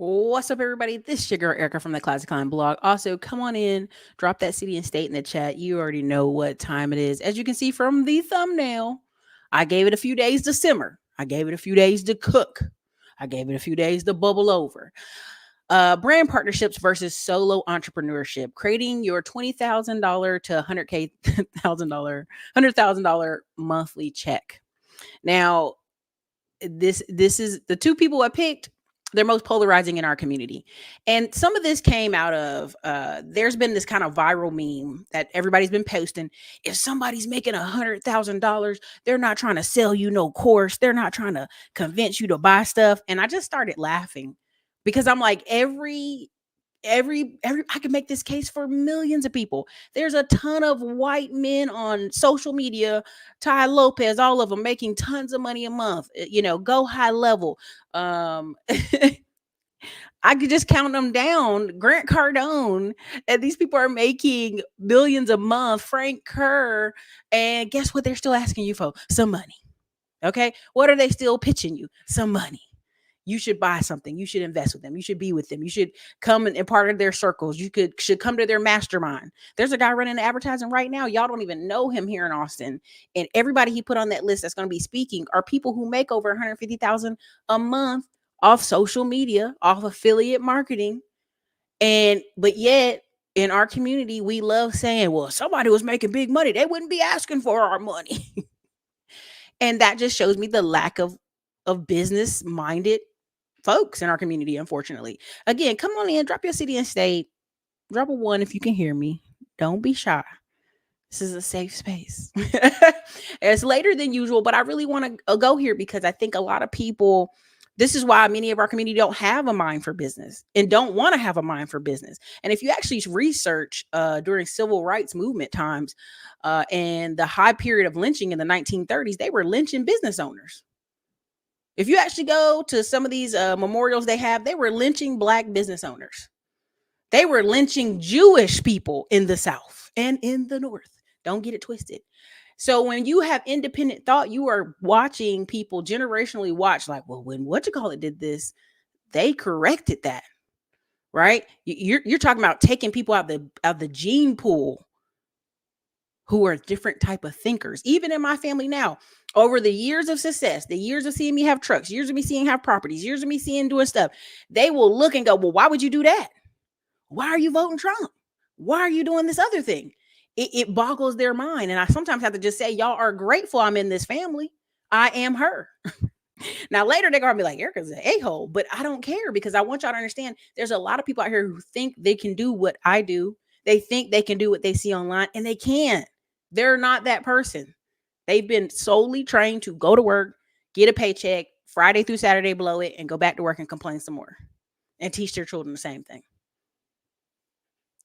What's up, everybody? This is your girl Erica from the Classic Climb blog. Also, come on in, drop that city and state in the chat. You already know what time it is. As you can see from the thumbnail, I gave it a few days to simmer. I gave it a few days to cook. I gave it a few days to bubble over. Brand partnerships versus solo entrepreneurship. Creating your $20,000 to $100,000 monthly check. Now, this is the two people I picked. They're most polarizing in our community, and some of this came out of there's been this kind of viral meme that everybody's been posting. If somebody's making $100,000, they're not trying to sell you no course, they're not trying to convince you to buy stuff. And I just started laughing because I'm like, every I can make this case for millions of people. There's a ton of white men on social media, Ty Lopez, all of them making tons of money a month, go high level. I could just count them down. Grant Cardone, and these people are making billions a month. Frank Kerr, and guess what? They're still asking you for some money. Okay, what are they still pitching you? Some money. You should buy something. You should invest with them. You should be with them. You should come and part of their circles. Should come to their mastermind. There's a guy running advertising right now. Y'all don't even know him here in Austin. And everybody he put on that list that's going to be speaking are people who make over 150,000 a month off social media, off affiliate marketing. But yet in our community, we love saying, well, if somebody was making big money, they wouldn't be asking for our money. And that just shows me the lack of business minded folks in our community, unfortunately. Again, come on in, drop your city and state, drop a one if you can hear me. Don't be shy. This is a safe space. It's later than usual, but I really want to go here because I think a lot of people, this is why many of our community don't have a mind for business and don't want to have a mind for business. And if you actually research during civil rights movement times and the high period of lynching in the 1930s, they were lynching business owners. If you actually go to some of these memorials they were lynching Black business owners. They were lynching Jewish people in the South and in the North. Don't get it twisted. So when you have independent thought, you are watching people generationally watch like, well, when did this, they corrected that, right? You're talking about taking people out the gene pool who are different type of thinkers. Even in my family now, over the years of success, the years of seeing me have trucks, years of me seeing have properties, years of me seeing doing stuff, they will look and go, well, why would you do that? Why are you voting Trump? Why are you doing this other thing? It boggles their mind. And I sometimes have to just say, y'all are grateful I'm in this family. I am her. Now, later they're going to be like, Erica's an a-hole, but I don't care because I want y'all to understand there's a lot of people out here who think they can do what I do. They think they can do what they see online, and they can't. They're not that person. They've been solely trained to go to work, get a paycheck, Friday through Saturday, blow it, and go back to work and complain some more and teach their children the same thing.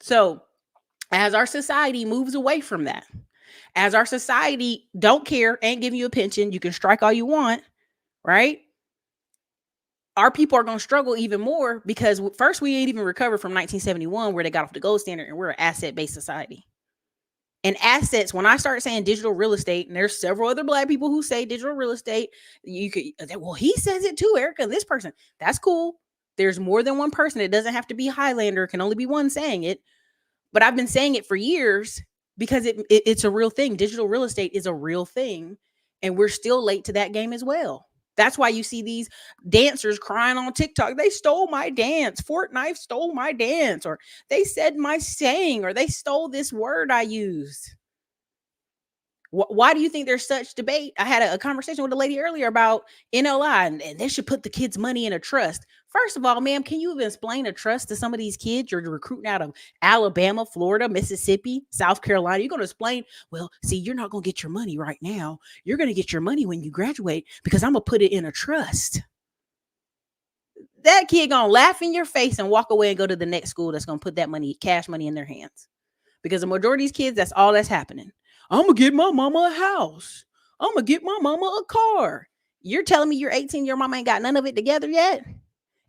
So as our society moves away from that, as our society don't care, ain't giving you a pension, you can strike all you want, right? Our people are going to struggle even more because first, we ain't even recovered from 1971 where they got off the gold standard and we're an asset-based society. And assets, when I start saying digital real estate, and there's several other Black people who say digital real estate, you could, well, he says it too, Erica, this person, that's cool. There's more than one person. It doesn't have to be Highlander. It can only be one saying it. But I've been saying it for years because it's a real thing. Digital real estate is a real thing. And we're still late to that game as well. That's why you see these dancers crying on TikTok. They stole my dance. Fortnite stole my dance. Or they said my saying. Or they stole this word I used. Why do you think there's such debate? I had a conversation with a lady earlier about NLI and they should put the kids' money in a trust. First of all, ma'am, can you even explain a trust to some of these kids you're recruiting out of Alabama, Florida, Mississippi, South Carolina? You're going to explain, well, see, you're not going to get your money right now. You're going to get your money when you graduate because I'm going to put it in a trust. That kid going to laugh in your face and walk away and go to the next school that's going to put that money, cash money in their hands. Because the majority of these kids, that's all that's happening. I'm going to get my mama a house. I'm going to get my mama a car. You're telling me you're 18, your mama ain't got none of it together yet?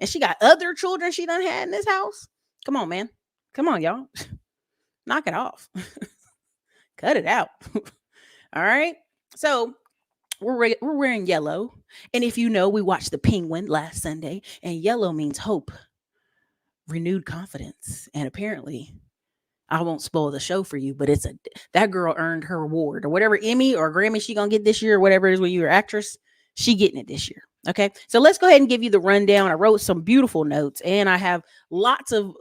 And she got other children she done had in this house? Come on, man. Come on, y'all. Knock it off. Cut it out. All right? So we're wearing yellow. And if you know, we watched The Penguin last Sunday. And yellow means hope. renewed confidence. And apparently, I won't spoil the show for you, but that girl earned her award or whatever Emmy or Grammy she gonna get this year, or whatever it is when you're an actress. She getting it this year. Okay, so let's go ahead and give you the rundown. I wrote some beautiful notes, and I have lots of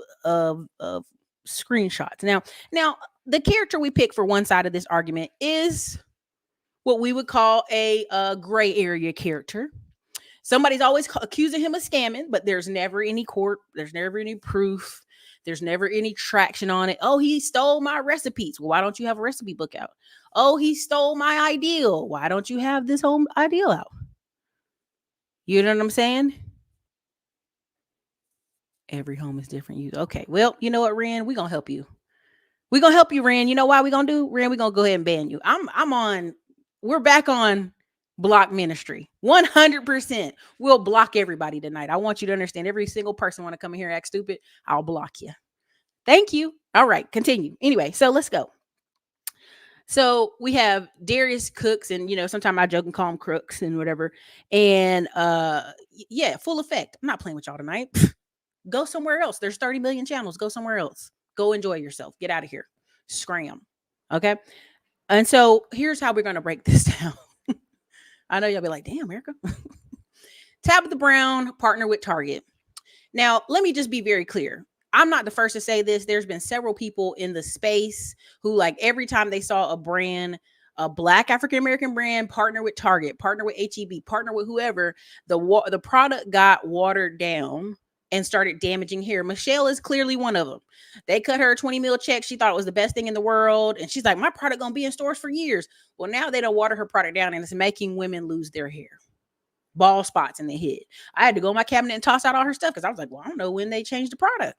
screenshots. Now the character we pick for one side of this argument is what we would call a gray area character. Somebody's always accusing him of scamming, but there's never any court, there's never any proof, there's never any traction on it. Oh, he stole my recipes. Well, why don't you have a recipe book out? Oh, he stole my ideal. Why don't you have this home ideal out? You know what I'm saying? Every home is different. You okay? Well, you know what, Ren? We're gonna help you. We're gonna help you, Ren. You know why we're gonna do, Ren? We're gonna go ahead and ban you. I'm on. We're back on block ministry. 100%. We'll block everybody tonight. I want you to understand. Every single person want to come in here and act stupid, I'll block you. Thank you. All right, continue. Anyway, so let's go. So we have Darius Cooks, and sometimes I joke and call him Crooks and whatever. And yeah, full effect. I'm not playing with y'all tonight. Go somewhere else. There's 30 million channels. Go somewhere else. Go enjoy yourself. Get out of here. Scram. Okay. And so here's how we're going to break this down. I know y'all be like, damn, Erica. Tabitha Brown partner with Target. Now, let me just be very clear. I'm not the first to say this. There's been several people in the space who, like, every time they saw a brand, a Black African-American brand, partner with Target, partner with HEB, partner with whoever, the product got watered down and started damaging hair. Michelle is clearly one of them. They cut her a 20 mil check. She thought it was the best thing in the world. And she's like, my product going to be in stores for years. Well, now they don't water her product down, and it's making women lose their hair. Bald spots in the head. I had to go in my cabinet and toss out all her stuff because I was like, well, I don't know when they changed the product.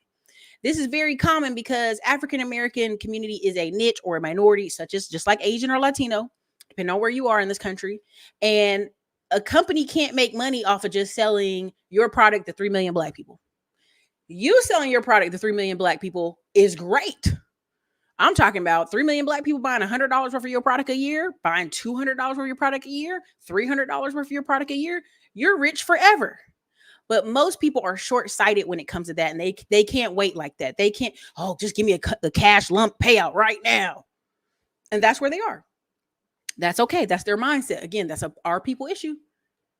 This is very common because African-American community is a niche or a minority, such as just like Asian or Latino, depending on where you are in this country. And a company can't make money off of just selling your product to 3 million Black people. You selling your product to 3 million Black people is great. I'm talking about 3 million Black people buying $100 worth of your product a year, buying $200 worth of your product a year, $300 worth of your product a year. You're rich forever. But most people are short-sighted when it comes to that, and they can't wait like that. They can't, just give me the cash lump payout right now. And that's where they are. That's okay. That's their mindset. Again, that's our people issue,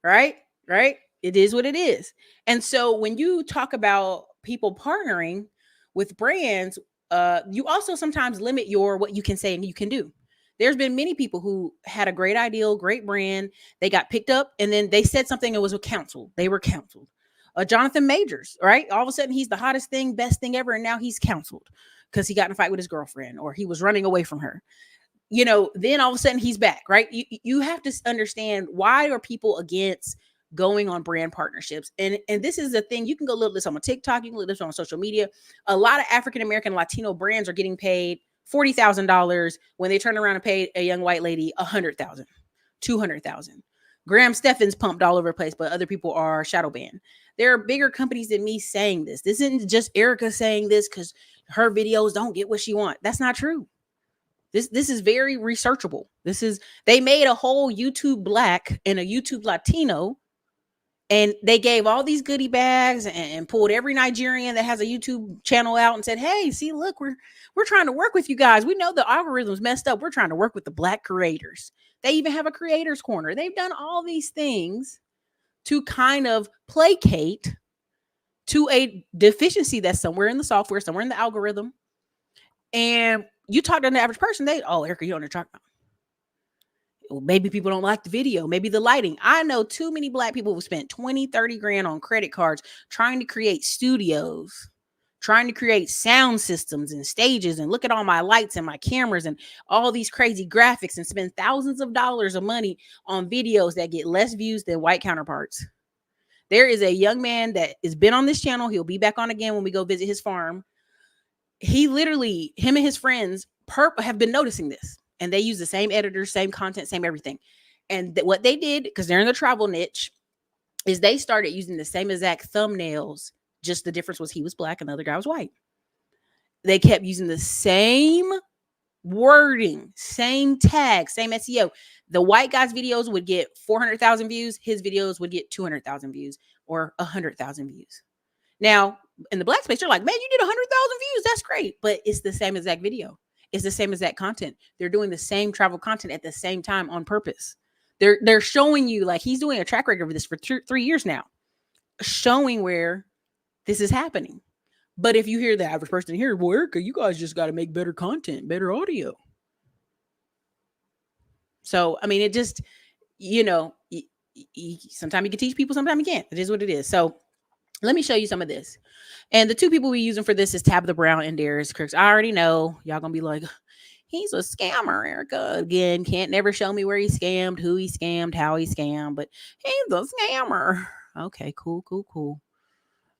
right? Right? It is what it is. And so when you talk about people partnering with brands, you also sometimes limit what you can say and you can do. There's been many people who had a great ideal, great brand. They got picked up and then they said something and was canceled. They were canceled. Jonathan Majors, right? All of a sudden he's the hottest thing, best thing ever. And now he's canceled because he got in a fight with his girlfriend or he was running away from her. Then all of a sudden he's back, right? You have to understand, why are people against going on brand partnerships? And this is the thing. You can go look this on TikTok. You can look this on social media. A lot of African-American Latino brands are getting paid $40,000 when they turn around and pay a young white lady $100,000, $200,000. Graham Stephan's pumped all over the place, but other people are shadow banned. There are bigger companies than me saying this. This isn't just Erica saying this because her videos don't get what she wants. That's not true. This is very researchable. They made a whole YouTube Black and a YouTube Latino, and they gave all these goodie bags and pulled every Nigerian that has a YouTube channel out and said, hey, see, look, we're trying to work with you guys. We know the algorithm's messed up. We're trying to work with the Black creators. They even have a creators corner. They've done all these things to kind of placate to a deficiency that's somewhere in the software, somewhere in the algorithm. And you talk to an average person, Erica, you don't know what you're talking about. Well, maybe people don't like the video, maybe the lighting. I know too many Black people who spent 20, 30 grand on credit cards trying to create studios, trying to create sound systems and stages, and look at all my lights and my cameras and all these crazy graphics, and spend thousands of dollars of money on videos that get less views than white counterparts. There is a young man that has been on this channel. He'll be back on again when we go visit his farm. He literally, him and his friends have been noticing this, and they use the same editors, same content, same everything. And what they did, because they're in the travel niche, is they started using the same exact thumbnails. Just the difference was he was Black and the other guy was white. They kept using the same wording, same tag, same SEO. The white guy's videos would get 400,000 views. His videos would get 200,000 views or 100,000 views. Now, in the black space, they're like, man, you did 100,000 views. That's great. But it's the same exact video. It's the same exact content. They're doing the same travel content at the same time on purpose. They're showing you, like, he's doing a track record of this for 3 years now, showing where this is happening. But if you hear the average person here, well, Erica, you guys just got to make better content, better audio. So, I mean, it just, sometimes you can teach people, sometimes you can't. It is what it is. So let me show you some of this. And the two people we're using for this is Tabitha Brown and Darius Crooks. I already know y'all gonna be like, he's a scammer, Erica. Again, can't never show me where he scammed, who he scammed, how he scammed, but he's a scammer. Okay, cool.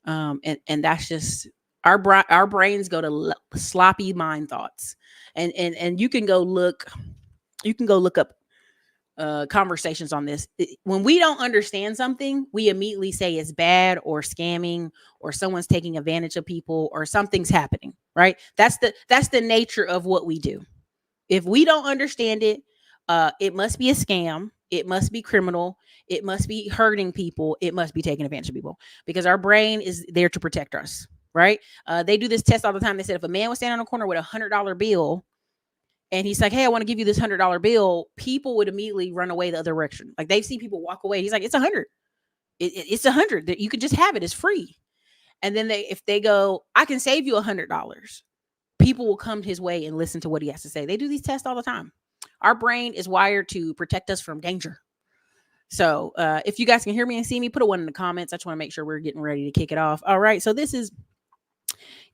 And that's just our brains go to sloppy mind thoughts, and you can go look up conversations on this. When we don't understand something, we immediately say it's bad or scamming or someone's taking advantage of people or something's happening, right? That's the nature of what we do. If we don't understand it, it must be a scam. It must be criminal. It must be hurting people. It must be taking advantage of people, because our brain is there to protect us, right? They do this test all the time. They said if a man was standing on a corner with $100 bill and he's like, hey, I want to give you this $100 bill, people would immediately run away the other direction. Like, they see people walk away. He's like, it's 100. It's 100 that you could just have it. It's free. And then if they go, I can save you $100, people will come his way and listen to what he has to say. They do these tests all the time. Our brain is wired to protect us from danger. So if you guys can hear me and see me, put a 1 in the comments. I just want to make sure we're getting ready to kick it off. All right. So this is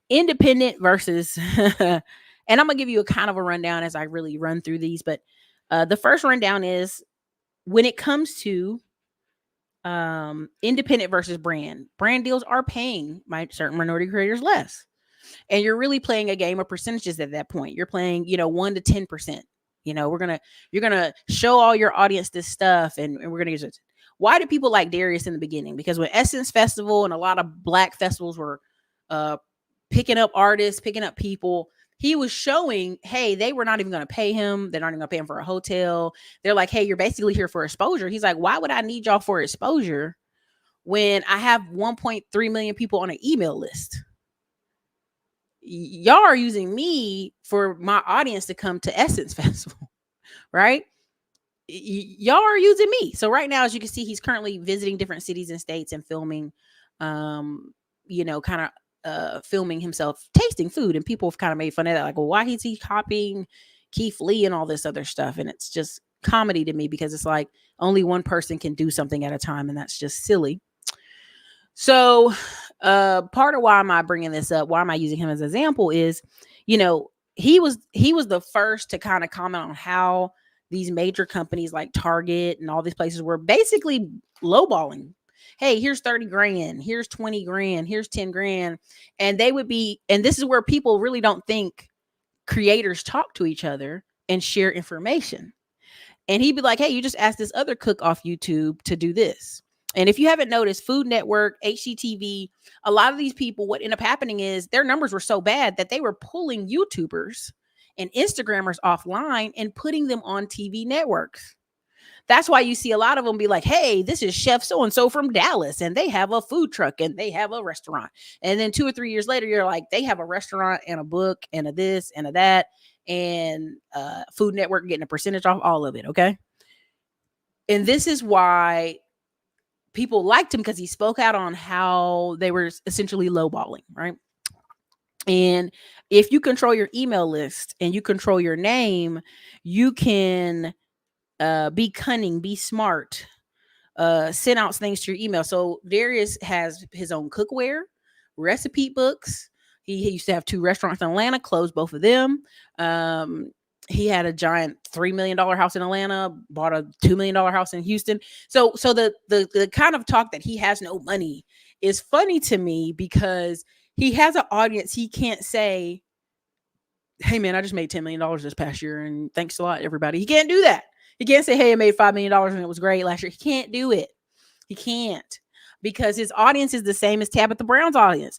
independent versus, and I'm going to give you a kind of a rundown as I really run through these. But the first rundown is when it comes to independent versus brand deals are paying my certain minority creators less. And you're really playing a game of percentages at that point. You're playing, 1 to 10%. You're going to show all your audience this stuff, and we're going to use it. Why do people like Darius in the beginning? Because when Essence Festival and a lot of black festivals were picking up artists, picking up people, he was showing, hey, they were not even going to pay him. They're not even going to pay him for a hotel. They're like, hey, you're basically here for exposure. He's like, why would I need y'all for exposure when I have 1.3 million people on an email list? Y'all are using me for my audience to come to Essence Festival, right? Y'all are using me. So right now, as you can see, he's currently visiting different cities and states and filming, filming himself tasting food. And people have kind of made fun of that. Like, well, why is he copying Keith Lee and all this other stuff? And it's just comedy to me, because it's like only one person can do something at a time. And that's just silly. So part of why am I bringing this up, why am I using him as an example is, he was the first to kind of comment on how these major companies like Target and all these places were basically lowballing. Hey, here's 30 grand, here's 20 grand, here's 10 grand. And they would be, and this is where people really don't think creators talk to each other and share information. And he'd be like, hey, you just asked this other cook off YouTube to do this. And if you haven't noticed, Food Network, HGTV, a lot of these people, what ended up happening is their numbers were so bad that they were pulling YouTubers and Instagrammers offline and putting them on TV networks. That's why you see a lot of them be like, hey, this is Chef so-and-so from Dallas, and they have a food truck and they have a restaurant. And then 2 or 3 years later, you're like, they have a restaurant and a book and a this and a that, and Food Network getting a percentage off all of it, okay? And this is why people liked him, because he spoke out on how they were essentially lowballing, right? And if you control your email list and you control your name, you can be cunning, be smart, send out things to your email. So Darius has his own cookware, recipe books. He used to have 2 restaurants in Atlanta, closed both of them. He had a giant $3 million house in Atlanta, bought a $2 million house in Houston. So the kind of talk that he has no money is funny to me, because he has an audience. He can't say, hey man, I just made $10 million this past year and thanks a lot, everybody. He can't do that. He can't say, hey, I made $5 million and it was great last year. He can't do it. He can't, because his audience is the same as Tabitha Brown's audience.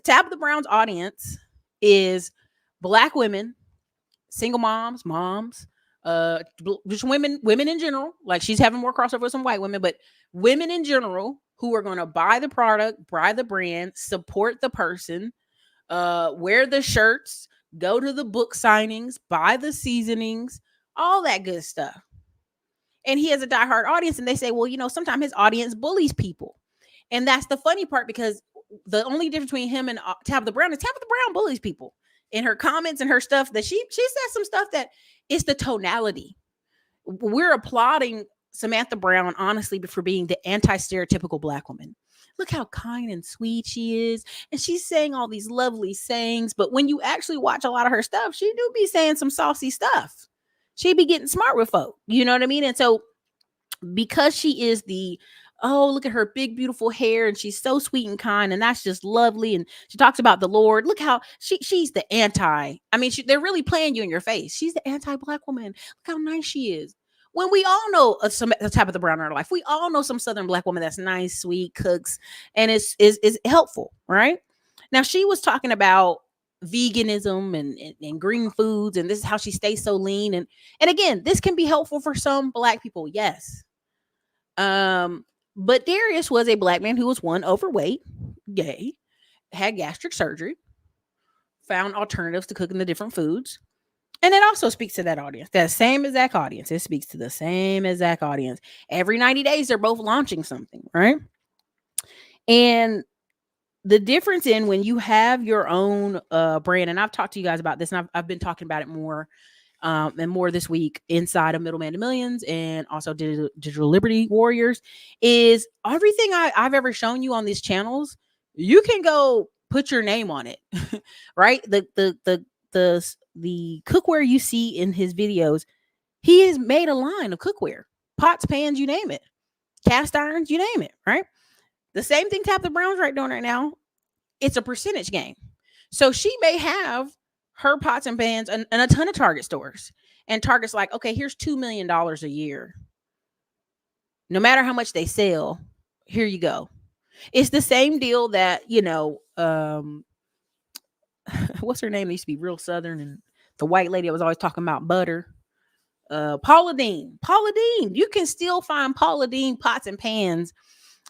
Tabitha Brown's audience is black women, single moms, just women in general. Like, she's having more crossover with some white women, but women in general who are going to buy the product, buy the brand, support the person, wear the shirts, go to the book signings, buy the seasonings, all that good stuff. And he has a diehard audience, and they say, well, sometimes his audience bullies people. And that's the funny part, because the only difference between him and Tabitha Brown is Tabitha Brown bullies people in her comments and her stuff. That she says some stuff that it's the tonality. We're applauding Samantha Brown, honestly, for being the anti-stereotypical Black woman. Look how kind and sweet she is. And she's saying all these lovely sayings. But when you actually watch a lot of her stuff, she do be saying some saucy stuff. She be getting smart with folk. You know what I mean? And so because she is look at her big, beautiful hair, and she's so sweet and kind, and that's just lovely. And she talks about the Lord. Look how she's the they're really playing you in your face. She's the anti-Black woman. Look how nice she is. When we all know some type of the Brown in our life, we all know some Southern Black woman that's nice, sweet, cooks, and is helpful, right? Now, she was talking about veganism and green foods, and this is how she stays so lean. And again, this can be helpful for some Black people, yes. But Darius was a Black man who was overweight, gay, had gastric surgery, found alternatives to cooking the different foods. And it also speaks to that audience, that same exact audience. It speaks to the same exact audience. Every 90 days, they're both launching something, right? And the difference in when you have your own brand, and I've talked to you guys about this, and I've been talking about it more and more this week inside of Middleman to Millions and also Digital Liberty Warriors, is everything I've ever shown you on these channels, you can go put your name on it, right? The cookware you see in his videos, he has made a line of cookware, pots, pans, you name it, cast irons, you name it, right? The same thing Tabitha Brown's doing right now. It's a percentage game. So she may have her pots and pans and a ton of Target stores. And Target's like, okay, here's $2 million a year. No matter how much they sell, here you go. It's the same deal that, what's her name? It used to be real Southern, and the white lady that was always talking about butter. Paula Deen. You can still find Paula Deen pots and pans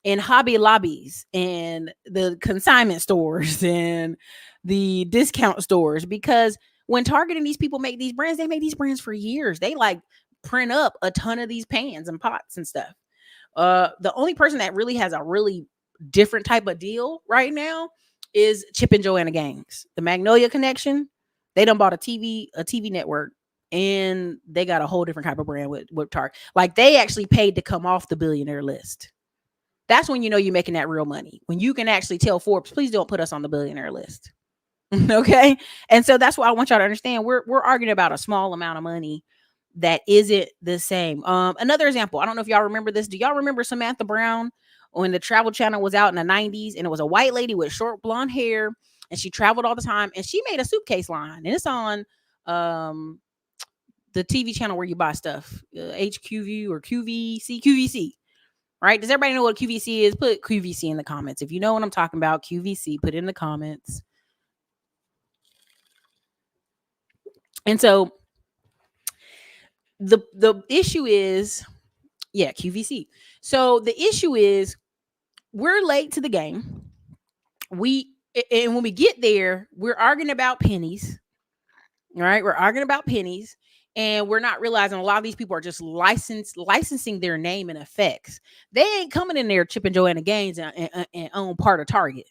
in Hobby Lobbies and the consignment stores and the discount stores, because when Target and these people make these brands, they make these brands for years. They print up a ton of these pans and pots and stuff. The only person that really has a really different type of deal right now is Chip and Joanna Gaines, the Magnolia Connection. They done bought a TV network, and they got a whole different type of brand with Target. They actually paid to come off the billionaire list. That's when you're making that real money. When you can actually tell Forbes, please don't put us on the billionaire list. Okay? And so that's why I want y'all to understand, we're arguing about a small amount of money that isn't the same. Another example, I don't know if y'all remember this. Do y'all remember Samantha Brown when the Travel Channel was out in the 90s, and it was a white lady with short blonde hair, and she traveled all the time, and she made a suitcase line, and it's on the TV channel where you buy stuff, HQV or QVC. Right? Does everybody know what QVC is? Put QVC in the comments. If you know what I'm talking about, QVC, put it in the comments. And so the issue is, QVC. So the issue is, we're late to the game. And when we get there, we're arguing about pennies. All right? We're arguing about pennies. And we're not realizing a lot of these people are just licensing their name and effects. They ain't coming in there, Chip and Joanna Gaines, and own part of Target,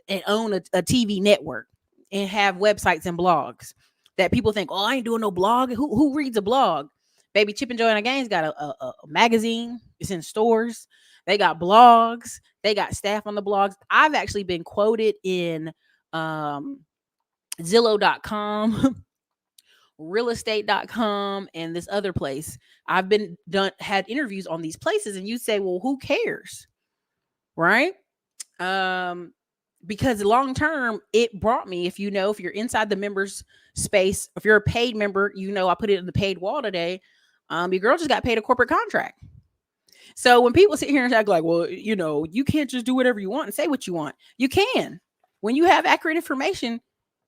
and own a TV network, and have websites and blogs that people think, oh, I ain't doing no blog. Who reads a blog? Baby, Chip and Joanna Gaines got a magazine. It's in stores. They got blogs. They got staff on the blogs. I've actually been quoted in Zillow.com. realestate.com, and this other place. I've had interviews on these places, and you say, well, who cares? Right? Because long term, it brought me, if you're inside the members space, if you're a paid member, I put it in the paid wall today. Your girl just got paid a corporate contract. So when people sit here and act like, well, you can't just do whatever you want and say what you want. You can. When you have accurate information,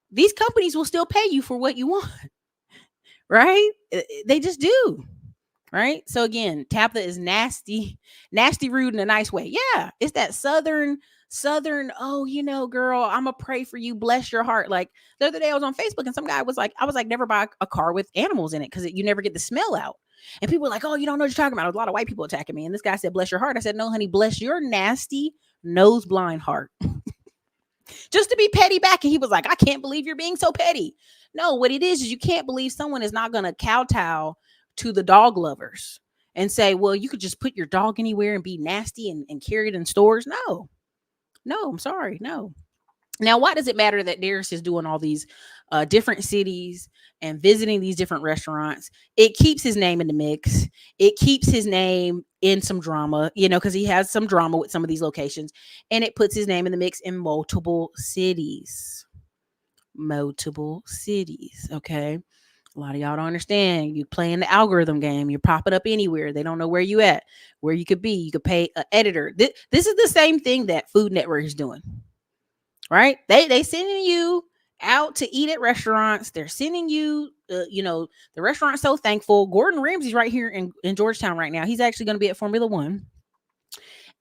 these companies will still pay you for what you want. Right? They just do. right? So again, Tabitha is nasty, nasty, rude in a nice way. Yeah, it's that southern. Oh, girl, I'm gonna pray for you. Bless your heart. Like the other day, I was on Facebook and some guy was like, I was like, never buy a car with animals in it because you never get the smell out. And people were like, oh, you don't know what you're talking about. A lot of white people attacking me. And this guy said, bless your heart. I said, no, honey, bless your nasty nose blind heart. Just to be petty back. And he was like, I can't believe you're being so petty. No, what it is you can't believe someone is not going to kowtow to the dog lovers and say, well, you could just put your dog anywhere and be nasty and carry it in stores. No, I'm sorry. No. Now, why does it matter that Darius is doing all these different cities and visiting these different restaurants? It keeps his name in the mix. It keeps his name in some drama, because he has some drama with some of these locations, and it puts his name in the mix in multiple cities. Okay. A lot of y'all don't understand. You playing the algorithm game. You're popping up anywhere. They don't know where you at, where you could be. You could pay an editor. This is the same thing that Food Network is doing. Right? They sending you out to eat at restaurants. They're sending you, the restaurant's so thankful. Gordon Ramsay's right here in Georgetown right now. He's actually going to be at Formula One.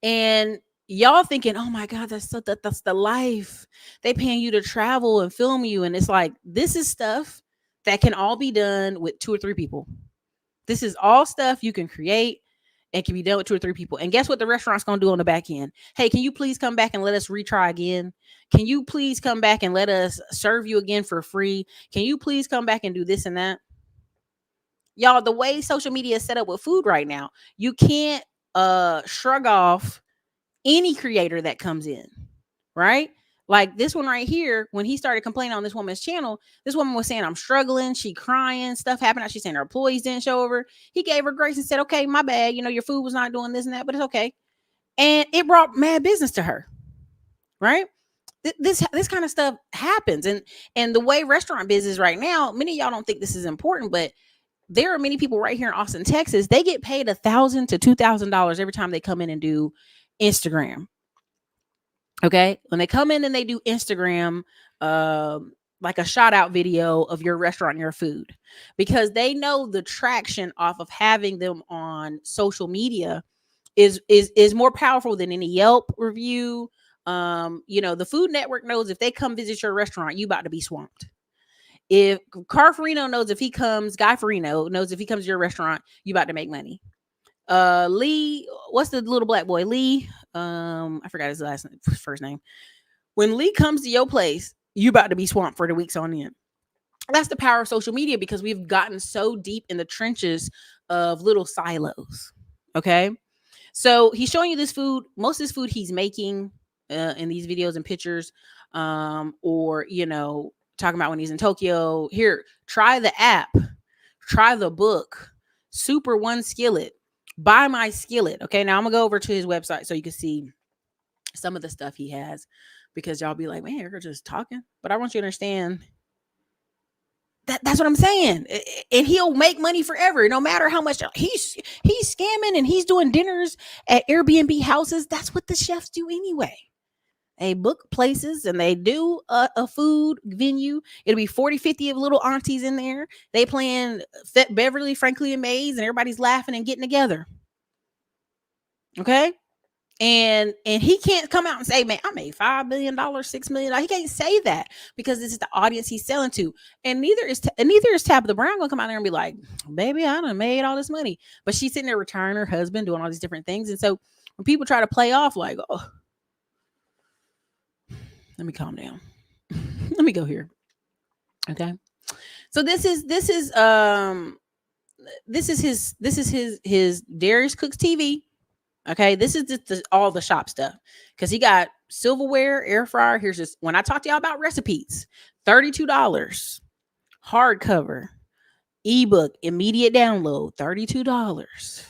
And y'all thinking, oh my God, that's the life. They paying you to travel and film you. And it's like, this is stuff that can all be done with 2 or 3 people. This is all stuff you can create and can be done with 2 or 3 people. And guess what the restaurant's going to do on the back end? Hey, can you please come back and let us retry again? Can you please come back and let us serve you again for free? Can you please come back and do this and that? Y'all, the way social media is set up with food right now, you can't shrug off any creator that comes in, right? Like this one right here, when he started complaining on this woman's channel, this woman was saying, I'm struggling. She crying, stuff happened. She's saying her employees didn't show over. He gave her grace and said, okay, my bad. Your food was not doing this and that, but it's okay. And it brought mad business to her, right? This kind of stuff happens. And the way restaurant business right now, many of y'all don't think this is important, but there are many people right here in Austin, Texas. They get paid $1,000 to $2,000 every time they come in and do Instagram. Okay. When they come in and they do Instagram, like a shout out video of your restaurant and your food, because they know the traction off of having them on social media is more powerful than any Yelp review. The Food Network knows if they come visit your restaurant, you about to be swamped. If Guy Farino knows if he comes to your restaurant, you about to make money. Lee, what's the little black boy? Lee, I forgot his first name. When Lee comes to your place, you about to be swamped for the weeks on end. That's the power of social media, because we've gotten so deep in the trenches of little silos. Okay. So he's showing you this food. Most of this food he's making in these videos and pictures, or, talking about when he's in Tokyo. Here, try the app, try the book, Super One Skillet, buy my skillet. Okay. Now I'm gonna go over to his website so you can see some of the stuff he has, because y'all be like, man, you're just talking. But I want you to understand that's what I'm saying. And he'll make money forever, no matter how much he's scamming, and he's doing dinners at Airbnb houses. That's what the chefs do anyway. They book places and they do a food venue. It'll be 40, 50 of little aunties in there. They playing Beverly, Frankly, and Maze, and everybody's laughing and getting together. Okay. And he can't come out and say, man, I made $5 million, $6 million. He can't say that, because this is the audience he's selling to. And neither is Tabitha Brown gonna come out there and be like, baby, I done made all this money. But she's sitting there retiring her husband, doing all these different things. And so when people try to play off like, oh, let me calm down. Let me go here. Okay. So this is his Darius Cooks TV. Okay. This is just all the shop stuff, because he got silverware, air fryer. Here's just, when I talk to y'all about recipes, $32, hardcover, ebook, immediate download, $32.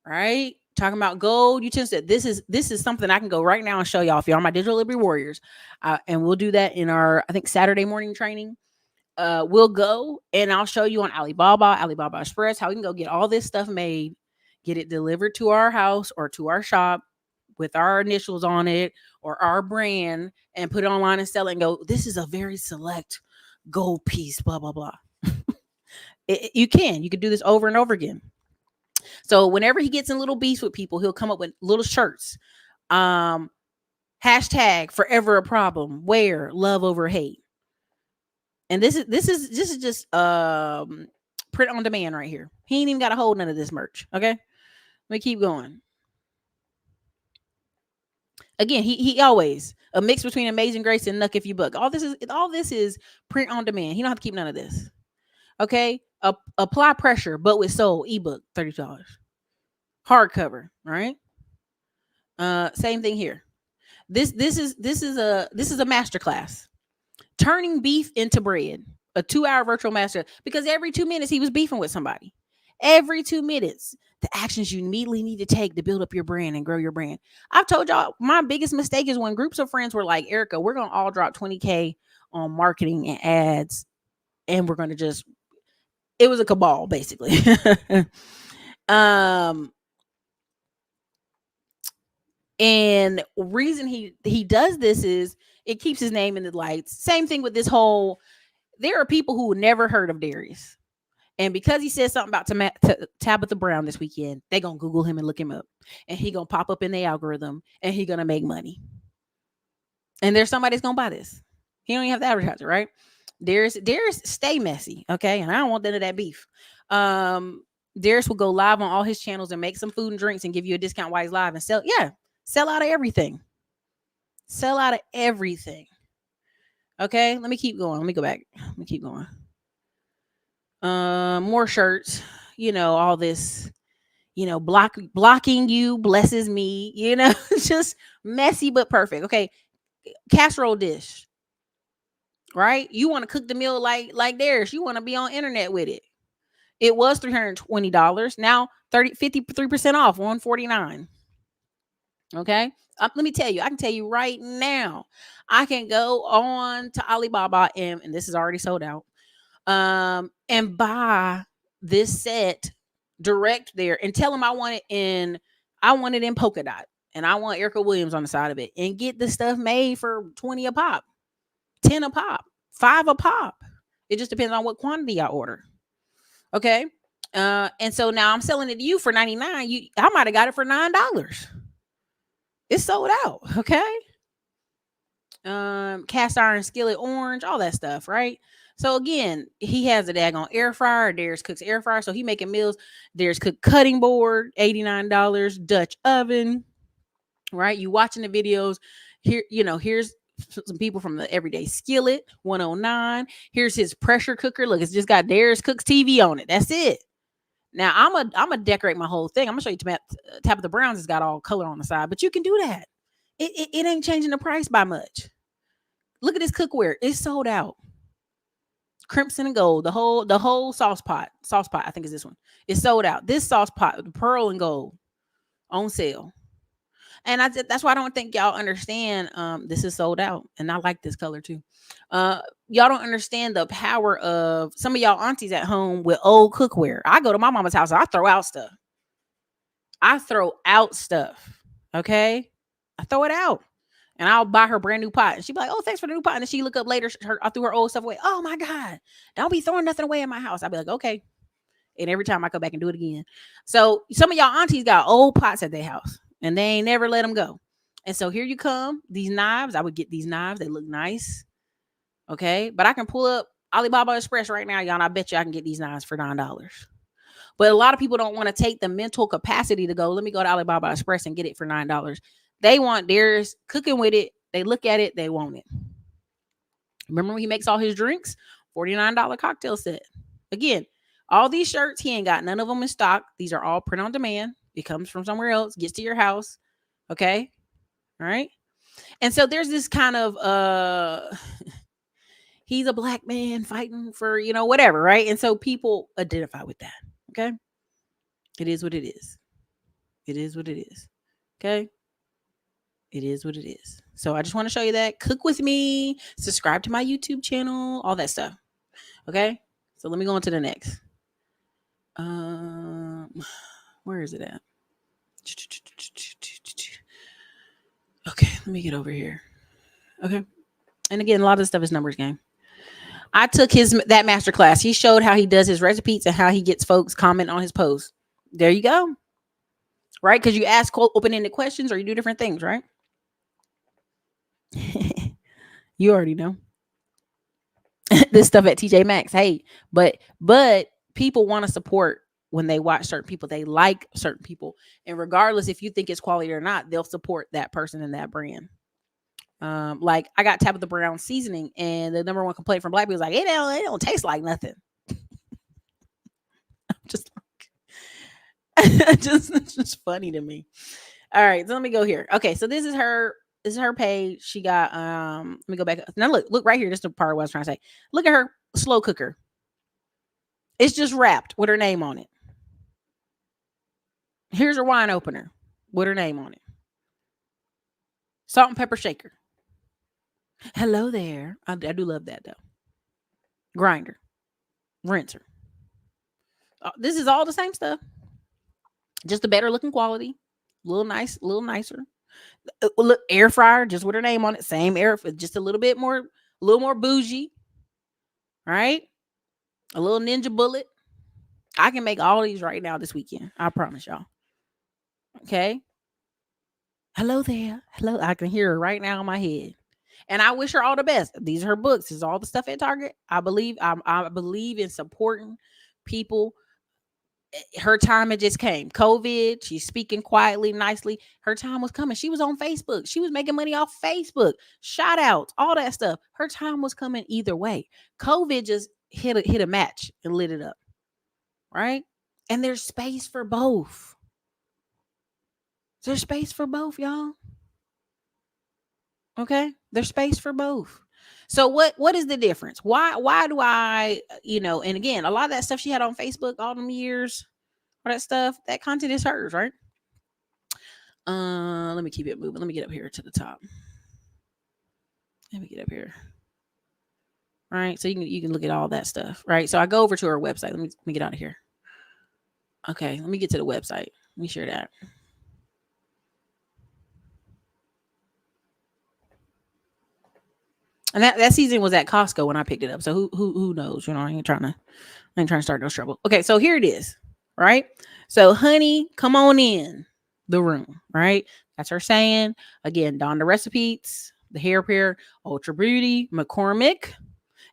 Right. Talking about gold utensils. This is something I can go right now and show y'all if you're on my Digital Liberty Warriors. And we'll do that in our, I think, Saturday morning training. We'll go and I'll show you on Alibaba Express, how we can go get all this stuff made, get it delivered to our house or to our shop with our initials on it or our brand, and put it online and sell it and go, this is a very select gold piece, blah, blah, blah. You can do this over and over again. So whenever he gets in little beefs with people, he'll come up with little shirts. Um, hashtag forever a problem. Where love over hate. And this is just print on demand right here. He ain't even got to hold none of this merch. Okay, let me keep going. Again, he always a mix between Amazing Grace and Nuck If You Buck. All this is print on demand. He don't have to keep none of this. Okay, apply pressure, but with soul ebook $30, hardcover. All right. Same thing here. This is a master class. Turning beef into bread. A 2-hour virtual master because every 2 minutes he was beefing with somebody. Every 2 minutes, the actions you immediately need to take to build up your brand and grow your brand. I've told y'all my biggest mistake is when groups of friends were like, Erica, we're gonna all drop 20K on marketing and ads, and we're gonna just it was a cabal basically. um and reason he does this is it keeps his name in the lights. Same thing with this whole there are people who never heard of Darius. And because he said something about Tabitha Brown this weekend, they going to Google him and look him up. And he going to pop up in the algorithm and he going to make money. And there's somebody that's going to buy this. He don't even have to advertise it, right? Darius, stay messy, okay? And I don't want none of that beef. Darius will go live on all his channels and make some food and drinks and give you a discount while he's live and sell out of everything. Sell out of everything. Okay, let me keep going. Let me go back. Let me keep going. More shirts, all this, blocking you blesses me, just messy but perfect. Okay, casserole dish, right? You want to cook the meal like theirs. You want to be on internet with it. It was $320. Now 53% off, $149. Okay. Let me tell you, I can tell you right now, I can go on to Alibaba and this is already sold out. And buy this set direct there and tell them I want it in polka dot and I want Erica Williams on the side of it and get the stuff made for 20 a pop, 10 a pop, 5 a pop. It just depends on what quantity I order. Okay. And so now I'm selling it to you for $99. I might have got it for $9. It's sold out. Okay. Cast iron skillet orange, all that stuff, right? So again, he has a daggone air fryer. Darius cooks air fryer, so he making meals. Darius cook cutting board, $89. Dutch oven, right? You watching the videos here. Here's some people from the Everyday Skillet, 109. Here's his pressure cooker. Look, it's just got Darius Cooks TV on it. That's it. Now I'm gonna decorate my whole thing. I'm gonna show you Tabitha Brown's has got all color on the side, but you can do that. It ain't changing the price by much. Look at this cookware. It's sold out. Crimson and gold. The whole sauce pot. I think is this one. It's sold out. This sauce pot, the pearl and gold, on sale. And that's why I don't think y'all understand. This is sold out, and I like this color too. Y'all don't understand the power of some of y'all aunties at home with old cookware. I go to my mama's house and I throw out stuff. Okay, I throw it out. And I'll buy her brand new pot. And she'd be like, oh, thanks for the new pot. And then she look up later, I threw her old stuff away. Oh my God, don't be throwing nothing away in my house. I'd be like, okay. And every time I go back and do it again. So some of y'all aunties got old pots at their house and they ain't never let them go. And so here you come. These knives, I would get these knives. They look nice. Okay. But I can pull up Alibaba Express right now, y'all. And I bet you I can get these knives for $9. But a lot of people don't want to take the mental capacity to go, let me go to Alibaba Express and get it for $9. They want theirs cooking with it. They look at it. They want it. Remember when he makes all his drinks? $49 cocktail set. Again, all these shirts, he ain't got none of them in stock. These are all print on demand. It comes from somewhere else, gets to your house. Okay. All right. And so there's this kind of, he's a black man fighting for, whatever. Right. And so people identify with that. Okay. It is what it is. It is what it is. Okay. It is what it is. So I just want to show you that. Cook with me. Subscribe to my YouTube channel. All that stuff. Okay. So let me go on to the next. Where is it at? Okay. Let me get over here. Okay. And again, a lot of this stuff is numbers game. I took that master class. He showed how he does his recipes and how he gets folks comment on his posts. There you go. Right? Because you ask open-ended questions or you do different things, right? You already know. This stuff at TJ Maxx. Hey, but people want to support when they watch certain people. They like certain people. And regardless if you think it's quality or not, they'll support that person and that brand. Like I got Tabitha Brown seasoning, and the number one complaint from black people is like, it don't taste like nothing. Just it's just funny to me. All right, so let me go here. Okay, so this is her page. She got let me go back. Now look right here. This is the part of what I was trying to say. Look at her slow cooker. It's just wrapped with her name on it. Here's her wine opener with her name on it. Salt and pepper shaker. Hello there. I do love that though. Grinder. Rinser. This is all the same stuff. Just a better looking quality. Little nicer. Look, air fryer, just with her name on it. Same air, just a little more bougie. Right? A little ninja bullet. I can make all these right now this weekend. I promise y'all. Okay. Hello there. Hello. I can hear her right now in my head. And I wish her all the best. These are her books. This is all the stuff at Target. I believe in supporting people. Her time had just came. COVID. She's speaking quietly, nicely. Her time was coming. She was on Facebook. She was making money off Facebook. Shout outs, all that stuff. Her time was coming either way. COVID just hit a match and lit it up. Right? And there's space for both. There's space for both, y'all. Okay? There's space for both. So what is the difference? Why do I, and again, a lot of that stuff she had on Facebook all them years, all that stuff, that content is hers, right? Let me keep it moving. Let me get up here to the top. Let me get up here. All right, so you can look at all that stuff, right? So I go over to her website. Let me get out of here. Okay, let me get to the website. Let me share that. And that season was at Costco when I picked it up. So who knows? I ain't trying to start no trouble. Okay, so here it is, right? So honey, come on in the room, right? That's her saying. Again, Donda Recipes, The Hair Repair, Ultra Beauty, McCormick,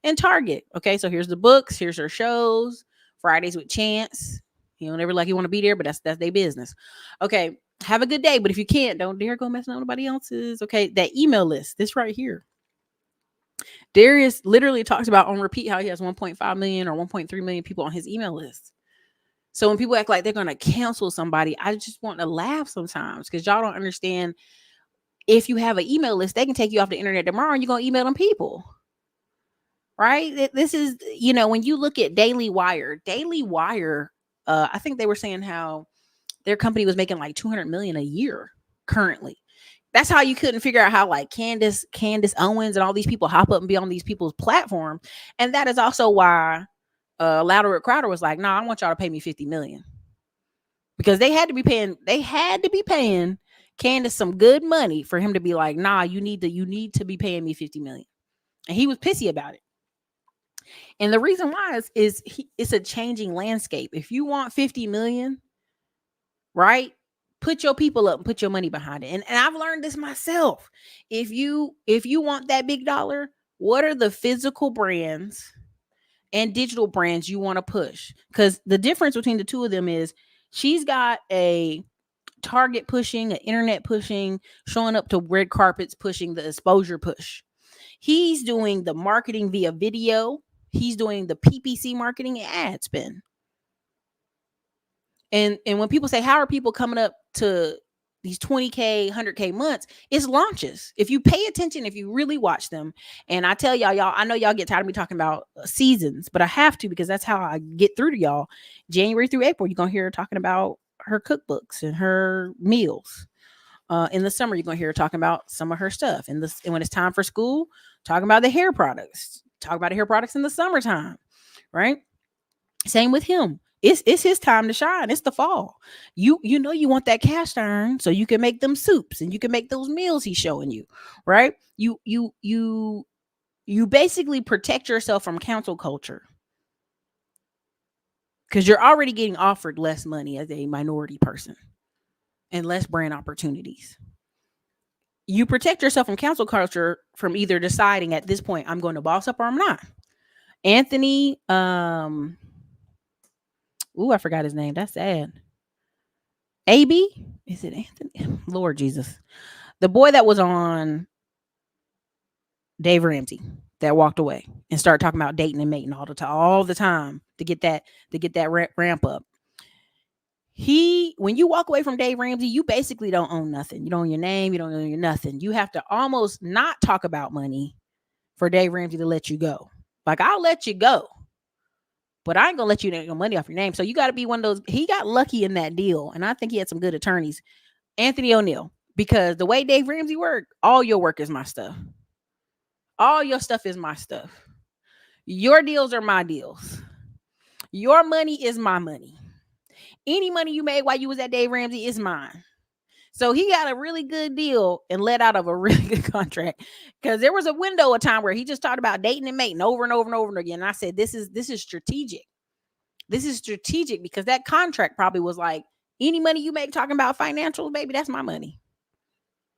and Target. Okay, so here's the books. Here's her shows. Fridays with Chance. You don't ever like you want to be there, but that's their business. Okay, have a good day. But if you can't, don't dare go messing up nobody else's. Okay, that email list, this right here. Darius literally talks about on repeat how he has 1.5 million or 1.3 million people on his email list. So when people act like they're going to cancel somebody, I just want to laugh sometimes because y'all don't understand. If you have an email list, they can take you off the internet tomorrow and you're going to email them people. Right? This is, when you look at Daily Wire, I think they were saying how their company was making like 200 million a year currently. That's how you couldn't figure out how like Candace Owens and all these people hop up and be on these people's platform. And that is also why Louder at Crowder was like, nah, I want y'all to pay me 50 million. Because they had to be paying Candace some good money for him to be like, nah, you need to be paying me 50 million. And he was pissy about it. And the reason why is it's a changing landscape. If you want 50 million, right? Put your people up and put your money behind it. And I've learned this myself. If you want that big dollar, what are the physical brands and digital brands you want to push? Because the difference between the two of them is she's got a Target pushing, an internet pushing, showing up to red carpets pushing, the exposure push. He's doing the marketing via video. He's doing the PPC marketing and ad spend. And when people say, how are people coming up to these 20K, 100K months, it's launches. If you pay attention, if you really watch them, and I tell y'all, I know y'all get tired of me talking about seasons, but I have to because that's how I get through to y'all. January through April, you're going to hear her talking about her cookbooks and her meals. In the summer, you're going to hear her talking about some of her stuff. And when it's time for school, talking about the hair products. Talk about the hair products in the summertime, right? Same with him. It's his time to shine. It's the fall. You you want that cast iron so you can make them soups and you can make those meals he's showing you, right? You basically protect yourself from cancel culture. because you're already getting offered less money as a minority person and less brand opportunities. You protect yourself from cancel culture from either deciding at this point, I'm going to boss up or I'm not. Anthony, I forgot his name. That's sad. AB? Is it Anthony? Lord Jesus. The boy that was on Dave Ramsey that walked away and started talking about dating and mating all the time to get that ramp up. When you walk away from Dave Ramsey, you basically don't own nothing. You don't own your name. You don't own your nothing. You have to almost not talk about money for Dave Ramsey to let you go. Like, I'll let you go, but I ain't gonna let you get money off your name. So you got to be one of those. He got lucky in that deal, and I think he had some good attorneys. Anthony O'Neill, because the way Dave Ramsey worked, all your work is my stuff. All your stuff is my stuff. Your deals are my deals. Your money is my money. Any money you made while you was at Dave Ramsey is mine. So he got a really good deal and let out of a really good contract, because there was a window of time where he just talked about dating and mating over and over and over and again. And I said, this is strategic. This is strategic, because that contract probably was like, any money you make talking about financials, baby, that's my money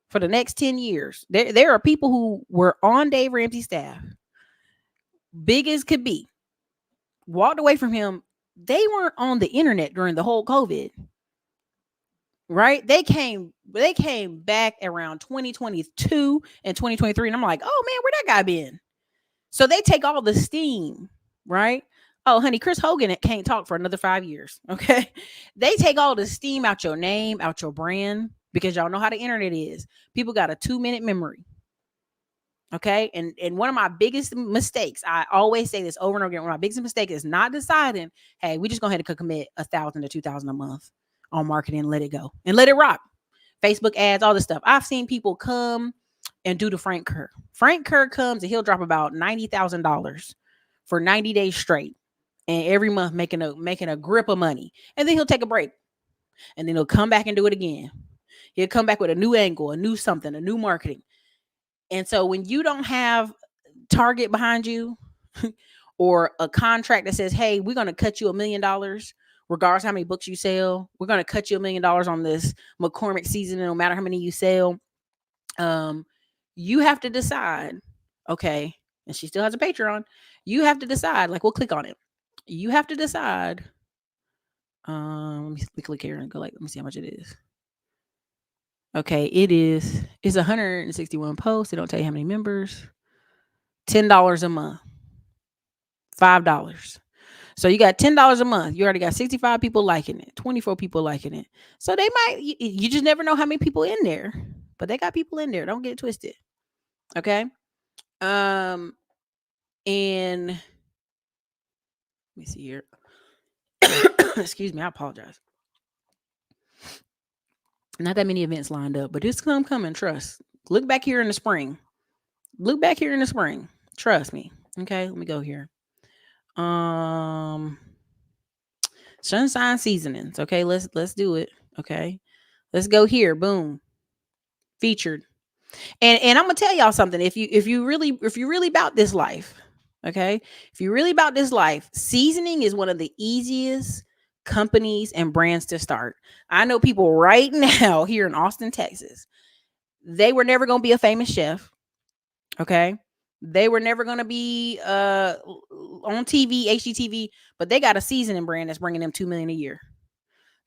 for the next 10 years. There are people who were on Dave Ramsey's staff, big as could be, walked away from him. They weren't on the internet during the whole COVID, right? They came back around 2022 and 2023. And I'm like, oh man, where that guy been? So they take all the steam, right? Oh, honey, Chris Hogan can't talk for another 5 years. Okay. They take all the steam out your name, out your brand, because y'all know how the internet is. People got a 2-minute memory. Okay. And one of my biggest mistakes, I always say this over and over again, one of my biggest mistakes is not deciding, hey, we just go ahead and commit $1,000 to $2,000 a month on marketing and let it go and let it rock. Facebook ads, all this stuff. I've seen people come and do the Frank Kerr. Frank Kerr comes and he'll drop about $90,000 for 90 days straight, and every month making a grip of money. And then he'll take a break, and then he'll come back and do it again. He'll come back with a new angle, a new something, a new marketing. And so when you don't have Target behind you or a contract that says, hey, we're going to cut you $1 million, regardless how many books you sell, we're going to cut you $1 million on this McCormick season, no matter how many you sell. You have to decide, okay, and she still has a Patreon. You have to decide, like, we'll click on it. You have to decide. Let me click here and go, like, let me see how much it is. Okay, it's 161 posts. They don't tell you how many members. $10 a month. $5. So you got $10 a month. You already got 65 people liking it, 24 people liking it. So they might, you just never know how many people in there, but they got people in there. Don't get it twisted. Okay. And let me see here. Excuse me. I apologize. Not that many events lined up, but it's coming. Trust. Look back here in the spring. Trust me. Okay. Let me go here. Sunshine seasonings. Okay. Let's do it. Okay. Let's go here. Boom. Featured. And I'm gonna tell y'all something. If you really about this life, okay, if you really about this life, seasoning is one of the easiest companies and brands to start. I know people right now here in Austin, Texas. They were never gonna be a famous chef. Okay, they were never gonna be on TV, HGTV, but they got a seasoning brand that's bringing them $2 million a year.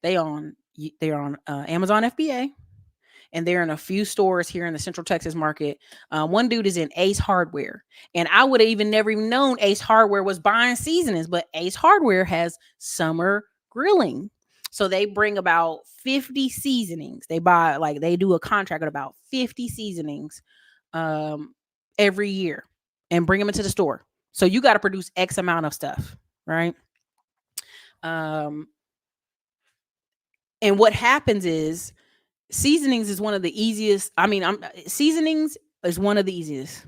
They're on Amazon FBA. And they're in a few stores here in the Central Texas market. One dude is in Ace Hardware. And I would have never even known Ace Hardware was buying seasonings, but Ace Hardware has summer grilling. So they bring about 50 seasonings. They do a contract with about 50 seasonings every year and bring them into the store. So you got to produce X amount of stuff, right? And what happens is, seasonings is one of the easiest. Seasonings is one of the easiest.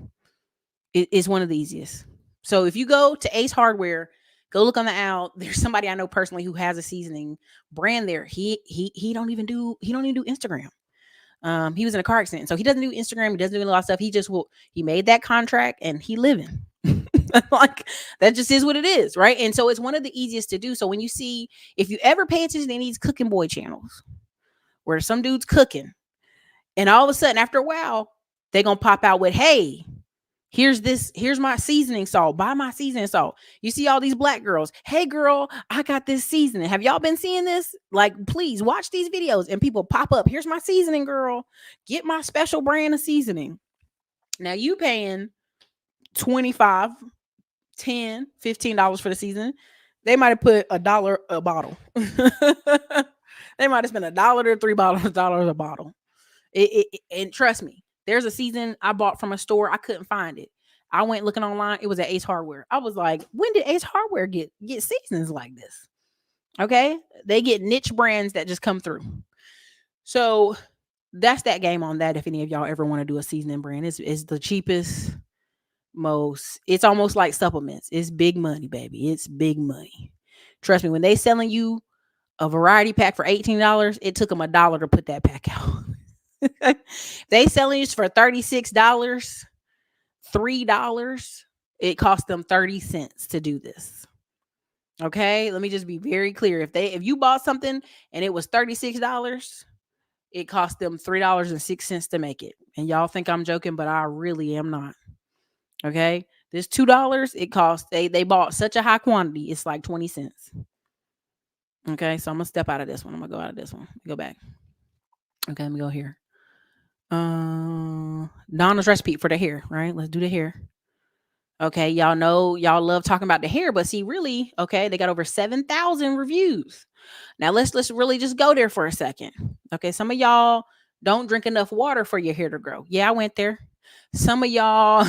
It's one of the easiest. So if you go to Ace Hardware, go look on the aisle. There's somebody I know personally who has a seasoning brand there. He don't even do Instagram. He was in a car accident, so he doesn't do Instagram. He doesn't do a lot of stuff. He made that contract and he living. Like, that just is what it is, right? And so it's one of the easiest to do. So when you see, if you ever pay attention to these cooking boy channels where some dude's cooking, and all of a sudden after a while, they're gonna pop out with, hey, here's my seasoning salt. Buy my seasoning salt. You see all these black girls. Hey girl, I got this seasoning. Have y'all been seeing this? Like, please watch these videos and people pop up. Here's my seasoning, girl. Get my special brand of seasoning. Now you paying 25, 10, $15 for the seasoning. They might have put $1 a bottle. They might have spent $1 to $3 a bottle. And trust me, there's a season I bought from a store. I couldn't find it. I went looking online. It was at Ace Hardware. I was like, when did Ace Hardware get seasonings like this? Okay. They get niche brands that just come through. So that's that game on that. If any of y'all ever want to do a seasoning brand, it's the cheapest, most, it's almost like supplements. It's big money, baby. It's big money. Trust me, when they selling you a variety pack for $18, it took them $1 to put that pack out. They selling you for $36, $3. It cost them 30 cents to do this. Okay, let me just be very clear. If you bought something and it was $36, it cost them $3.06 to make it. And y'all think I'm joking, but I really am not. Okay, this $2, it cost, they bought such a high quantity, it's like 20 cents. Okay, so I'm gonna step out of this one. I'm gonna go out of this one. Go back. Okay, let me go here. Donna's recipe for the hair, right? Let's do the hair. Okay, y'all know y'all love talking about the hair, but see, really, okay, they got over 7,000 reviews. Now let's really just go there for a second. Okay, some of y'all don't drink enough water for your hair to grow. Yeah, I went there. Some of y'all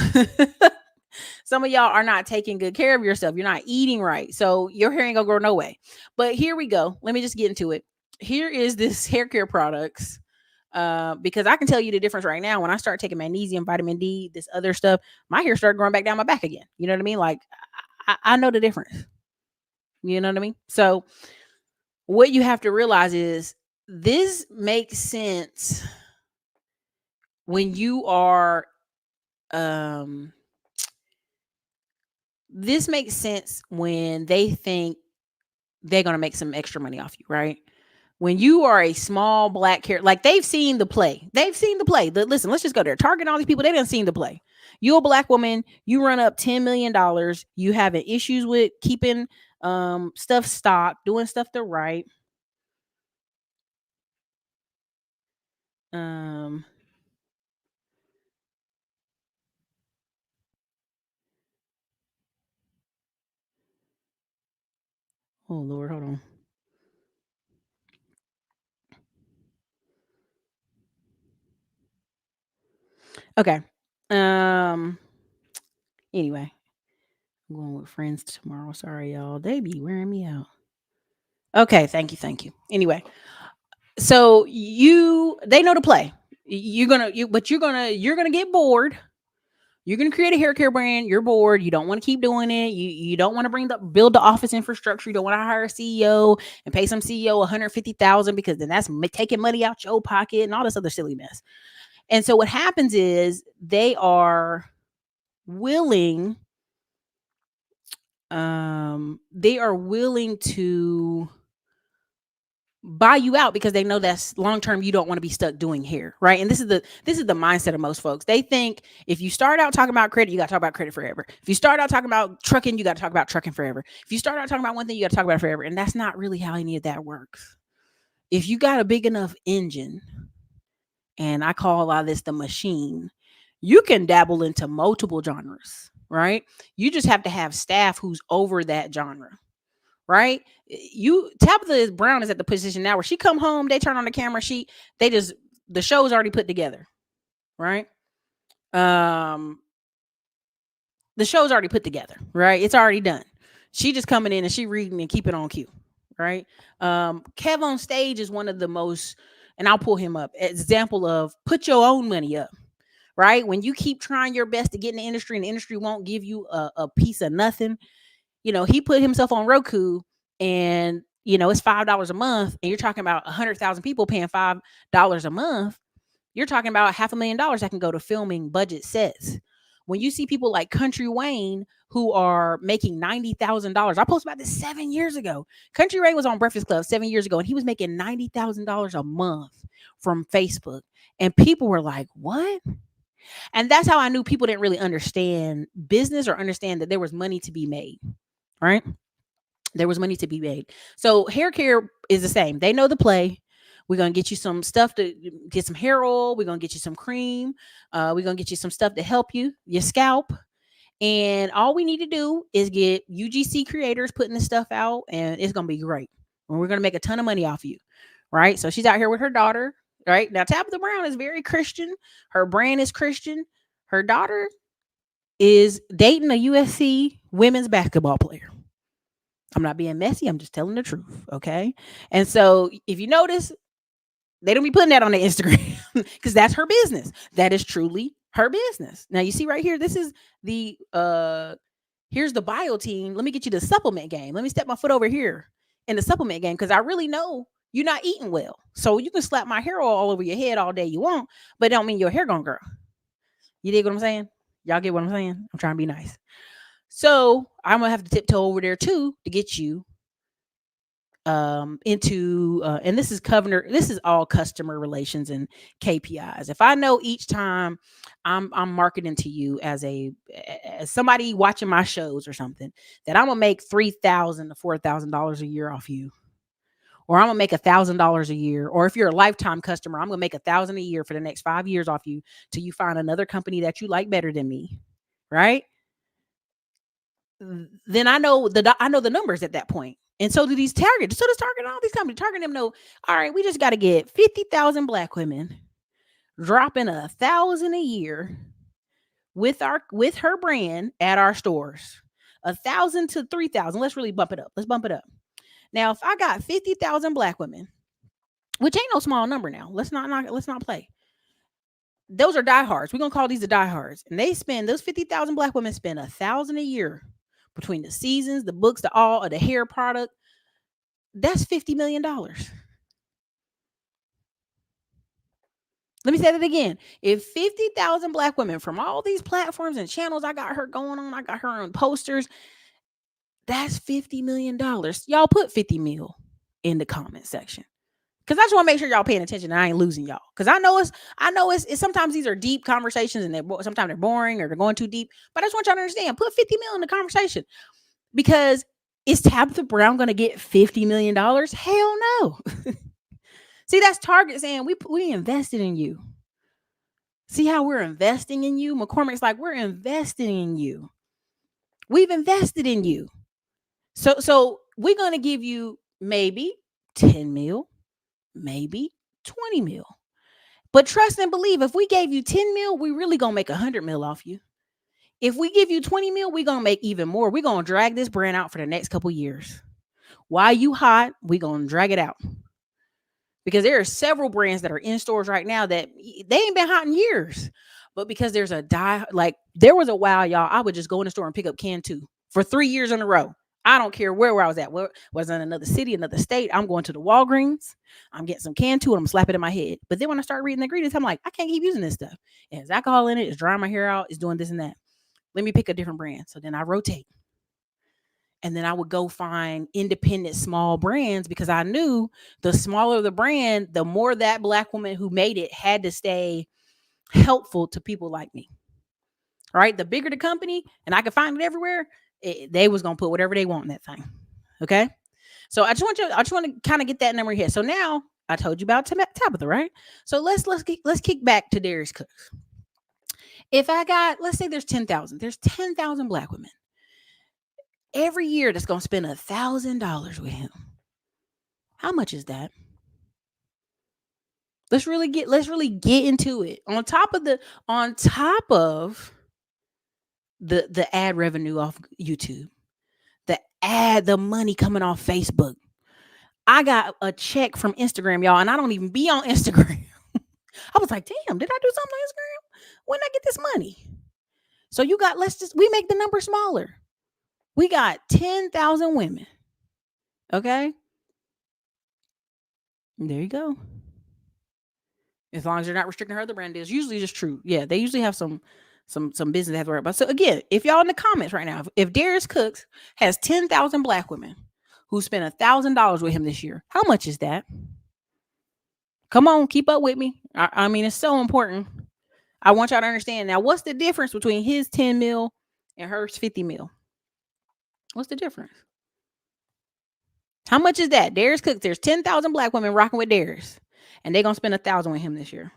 some of y'all are not taking good care of yourself. You're not eating right. So your hair ain't gonna grow no way. But here we go. Let me just get into it. Here is this hair care products. Because I can tell you the difference right now. When I start taking magnesium, vitamin D, this other stuff, my hair started growing back down my back again. You know what I mean? Like, I know the difference. You know what I mean? So what you have to realize is this makes sense when you are this makes sense when they think they're going to make some extra money off you, right? When you are a small black hair, like they've seen the play. They've seen the play. Listen, let's just go there. Target all these people. They didn't seen the play. You a black woman, you run up $10 million. You having issues with keeping stuff stocked, doing stuff the right. Um oh Lord, hold on. Okay. Um anyway, I'm going with friends tomorrow. Sorry, y'all. They be wearing me out. Okay, thank you, thank you. Anyway, so they know to play. You're gonna get bored. You're gonna create a hair care brand. You're bored. You don't want to keep doing it. You don't want to build the office infrastructure. You don't want to hire a CEO and pay some CEO 150,000 because then that's taking money out your pocket and all this other silly mess. And so what happens is they are willing. They are willing to buy you out because they know that's long term. You don't want to be stuck doing hair, right? And this is the mindset of most folks. They think if you start out talking about credit, you got to talk about credit forever. If you start out talking about trucking, you got to talk about trucking forever. If you start out talking about one thing, you got to talk about it forever. And that's not really how any of that works. If you got a big enough engine, and I call a lot of this the machine, you can dabble into multiple genres, right? You just have to have staff who's over that genre, right? Tabitha Brown is at the position now where she come home, they turn on the camera, the show's already put together, right? The show's already put together, right? It's already done. She just coming in and she reading and keep it on cue, right? Kev on stage is one of the most, and I'll pull him up, example of put your own money up, right? When you keep trying your best to get in the industry and the industry won't give you a piece of nothing, he put himself on Roku and, it's $5 a month and you're talking about 100,000 people paying $5 a month. You're talking about $500,000 that can go to filming budget sets. When you see people like Country Wayne who are making $90,000, I posted about this 7 years ago. Country Wayne was on Breakfast Club 7 years ago, and he was making $90,000 a month from Facebook. And people were like, what? And that's how I knew people didn't really understand business or understand that there was money to be made, right? There was money to be made. So hair care is the same. They know the play. We're gonna get you some stuff to get some hair oil. We're gonna get you some cream. We're gonna get you some stuff to help your scalp. And all we need to do is get UGC creators putting this stuff out, and it's gonna be great. And we're gonna make a ton of money off you, right? So she's out here with her daughter, right? Now Tabitha Brown is very Christian. Her brand is Christian. Her daughter is dating a USC women's basketball player. I'm not being messy. I'm just telling the truth. Okay. And so if you notice, they don't be putting that on their Instagram because that's her business. That is truly her business. Now you see right here, this is the here's the bio team. Let me get you the supplement game. Let me step my foot over here in the supplement game because I really know you're not eating well. So you can slap my hair all over your head all day you want, but it don't mean your hair gonna grow. You dig what I'm saying? Y'all get what I'm saying? I'm trying to be nice. So I'm gonna have to tiptoe over there too to get you into and this is all customer relations and KPIs. If I know each time I'm marketing to you as as somebody watching my shows or something, that I'm gonna make $3,000 to $4,000 a year off you, or I'm gonna make $1,000 a year, or if you're a lifetime customer, I'm gonna make $1,000 a year for the next 5 years off you till you find another company that you like better than me, right? Then I know the numbers at that point. And so do these Target. So does Target and all these companies. Target them know, all right, we just got to get 50,000 black women dropping 1,000 a year with her brand at our stores. 1,000 to 3,000. Let's really bump it up. Let's bump it up. Now, if I got 50,000 black women, which ain't no small number now. Let's not play. Those are diehards. We're gonna call these the diehards. And they spend those 50,000 black women spend 1,000 a year between the seasons, the books, the all of the hair product. That's $50 million. Let me say that again. If 50,000 black women from all these platforms and channels I got her going on, I got her on posters, that's $50 million. Y'all put 50 mil in the comment section. Cause I just want to make sure y'all paying attention and I ain't losing y'all. Cause I know it's sometimes these are deep conversations and sometimes they're boring or they're going too deep. But I just want y'all to understand, put 50 mil in the conversation. Because is Tabitha Brown going to get $50 million? Hell no. See, that's Target saying we invested in you. See how we're investing in you? McCormick's like, we're investing in you. We've invested in you. So we're going to give you maybe 10 mil, maybe 20 mil. But trust and believe, if we gave you 10 mil, we really going to make 100 mil off you. If we give you 20 mil, we're going to make even more. We're going to drag this brand out for the next couple years. While you hot, we're going to drag it out. Because there are several brands that are in stores right now that they ain't been hot in years. But because there's there was a while, y'all, I would just go in the store and pick up Can 2 for 3 years in a row. I don't care where I was at. Was in another city, another state. I'm going to the Walgreens. I'm getting some Can 2 and I'm slapping it in my head. But then when I start reading the ingredients, I'm like, I can't keep using this stuff. It has alcohol in it. It's drying my hair out. It's doing this and that. Let me pick a different brand. So then I rotate. And then I would go find independent small brands because I knew the smaller the brand, the more that black woman who made it had to stay helpful to people like me. Right? The bigger the company, and I could find it everywhere, they was going to put whatever they want in that thing. Okay? So I just want to kind of get that number here. So now I told you about Tabitha, right? So let's kick back to Darius Cooks. If I got, let's say there's 10,000 black women every year that's going to spend $1,000 with him. How much is that? Let's really get into it. On top of the ad revenue off YouTube, the money coming off Facebook. I got a check from Instagram, y'all, and I don't even be on Instagram. I was like, damn, did I do something on Instagram? When did I get this money? So we make the number smaller. We got 10,000 women. Okay. There you go. As long as you're not restricting her other brand deals, usually just true. Yeah, they usually have some some business they have to worry about. So again, if y'all in the comments right now, if Darius Cooks has 10,000 black women who spent $1,000 with him this year, how much is that? Come on, keep up with me. I mean, it's so important. I want y'all to understand. Now, what's the difference between his 10 mil and hers 50 mil? What's the difference? How much is that? Darius Cooks, there's 10,000 black women rocking with Darius, and they're going to spend 1,000 with him this year.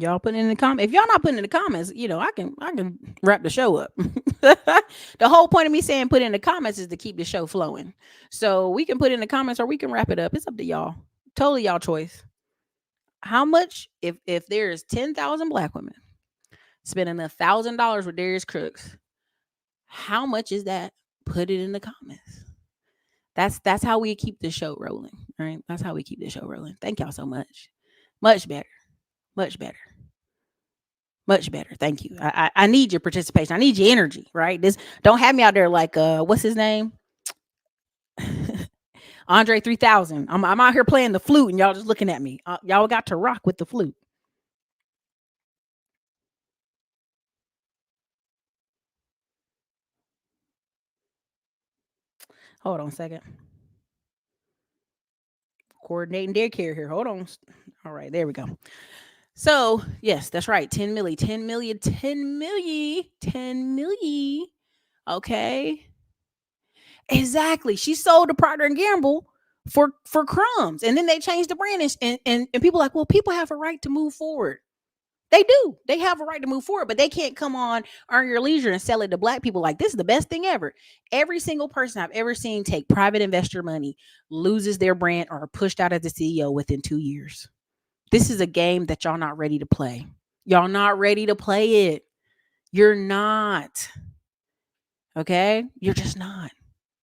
Y'all put it in the comment. If y'all not putting in the comments, I can wrap the show up. The whole point of me saying put in the comments is to keep the show flowing. So we can put in the comments or we can wrap it up. It's up to y'all. Totally y'all choice. How much if there's 10,000 black women spending $1,000 with Darius Crooks, how much is that? Put it in the comments. That's how we keep the show rolling, right? That's how we keep the show rolling. Thank y'all so much. Much better. Much better. Much better. Thank you. I need your participation. I need your energy, right? This don't have me out there like what's his name? Andre 3000. I'm out here playing the flute and y'all just looking at me. Y'all got to rock with the flute. Hold on a second. Coordinating daycare here. Hold on. All right, there we go. So, yes, that's right. 10 milli, 10 million, 10 milli, 10 milli. Okay. Exactly. She sold to Procter and Gamble for crumbs. And then they changed the brand and people are like, well, people have a right to move forward. They do. They have a right to move forward, but they can't come on Earn Your Leisure and sell it to black people like this is the best thing ever. Every single person I've ever seen take private investor money loses their brand or are pushed out as the CEO within 2 years. This is a game that y'all not ready to play. Y'all not ready to play it. You're not. Okay? You're just not.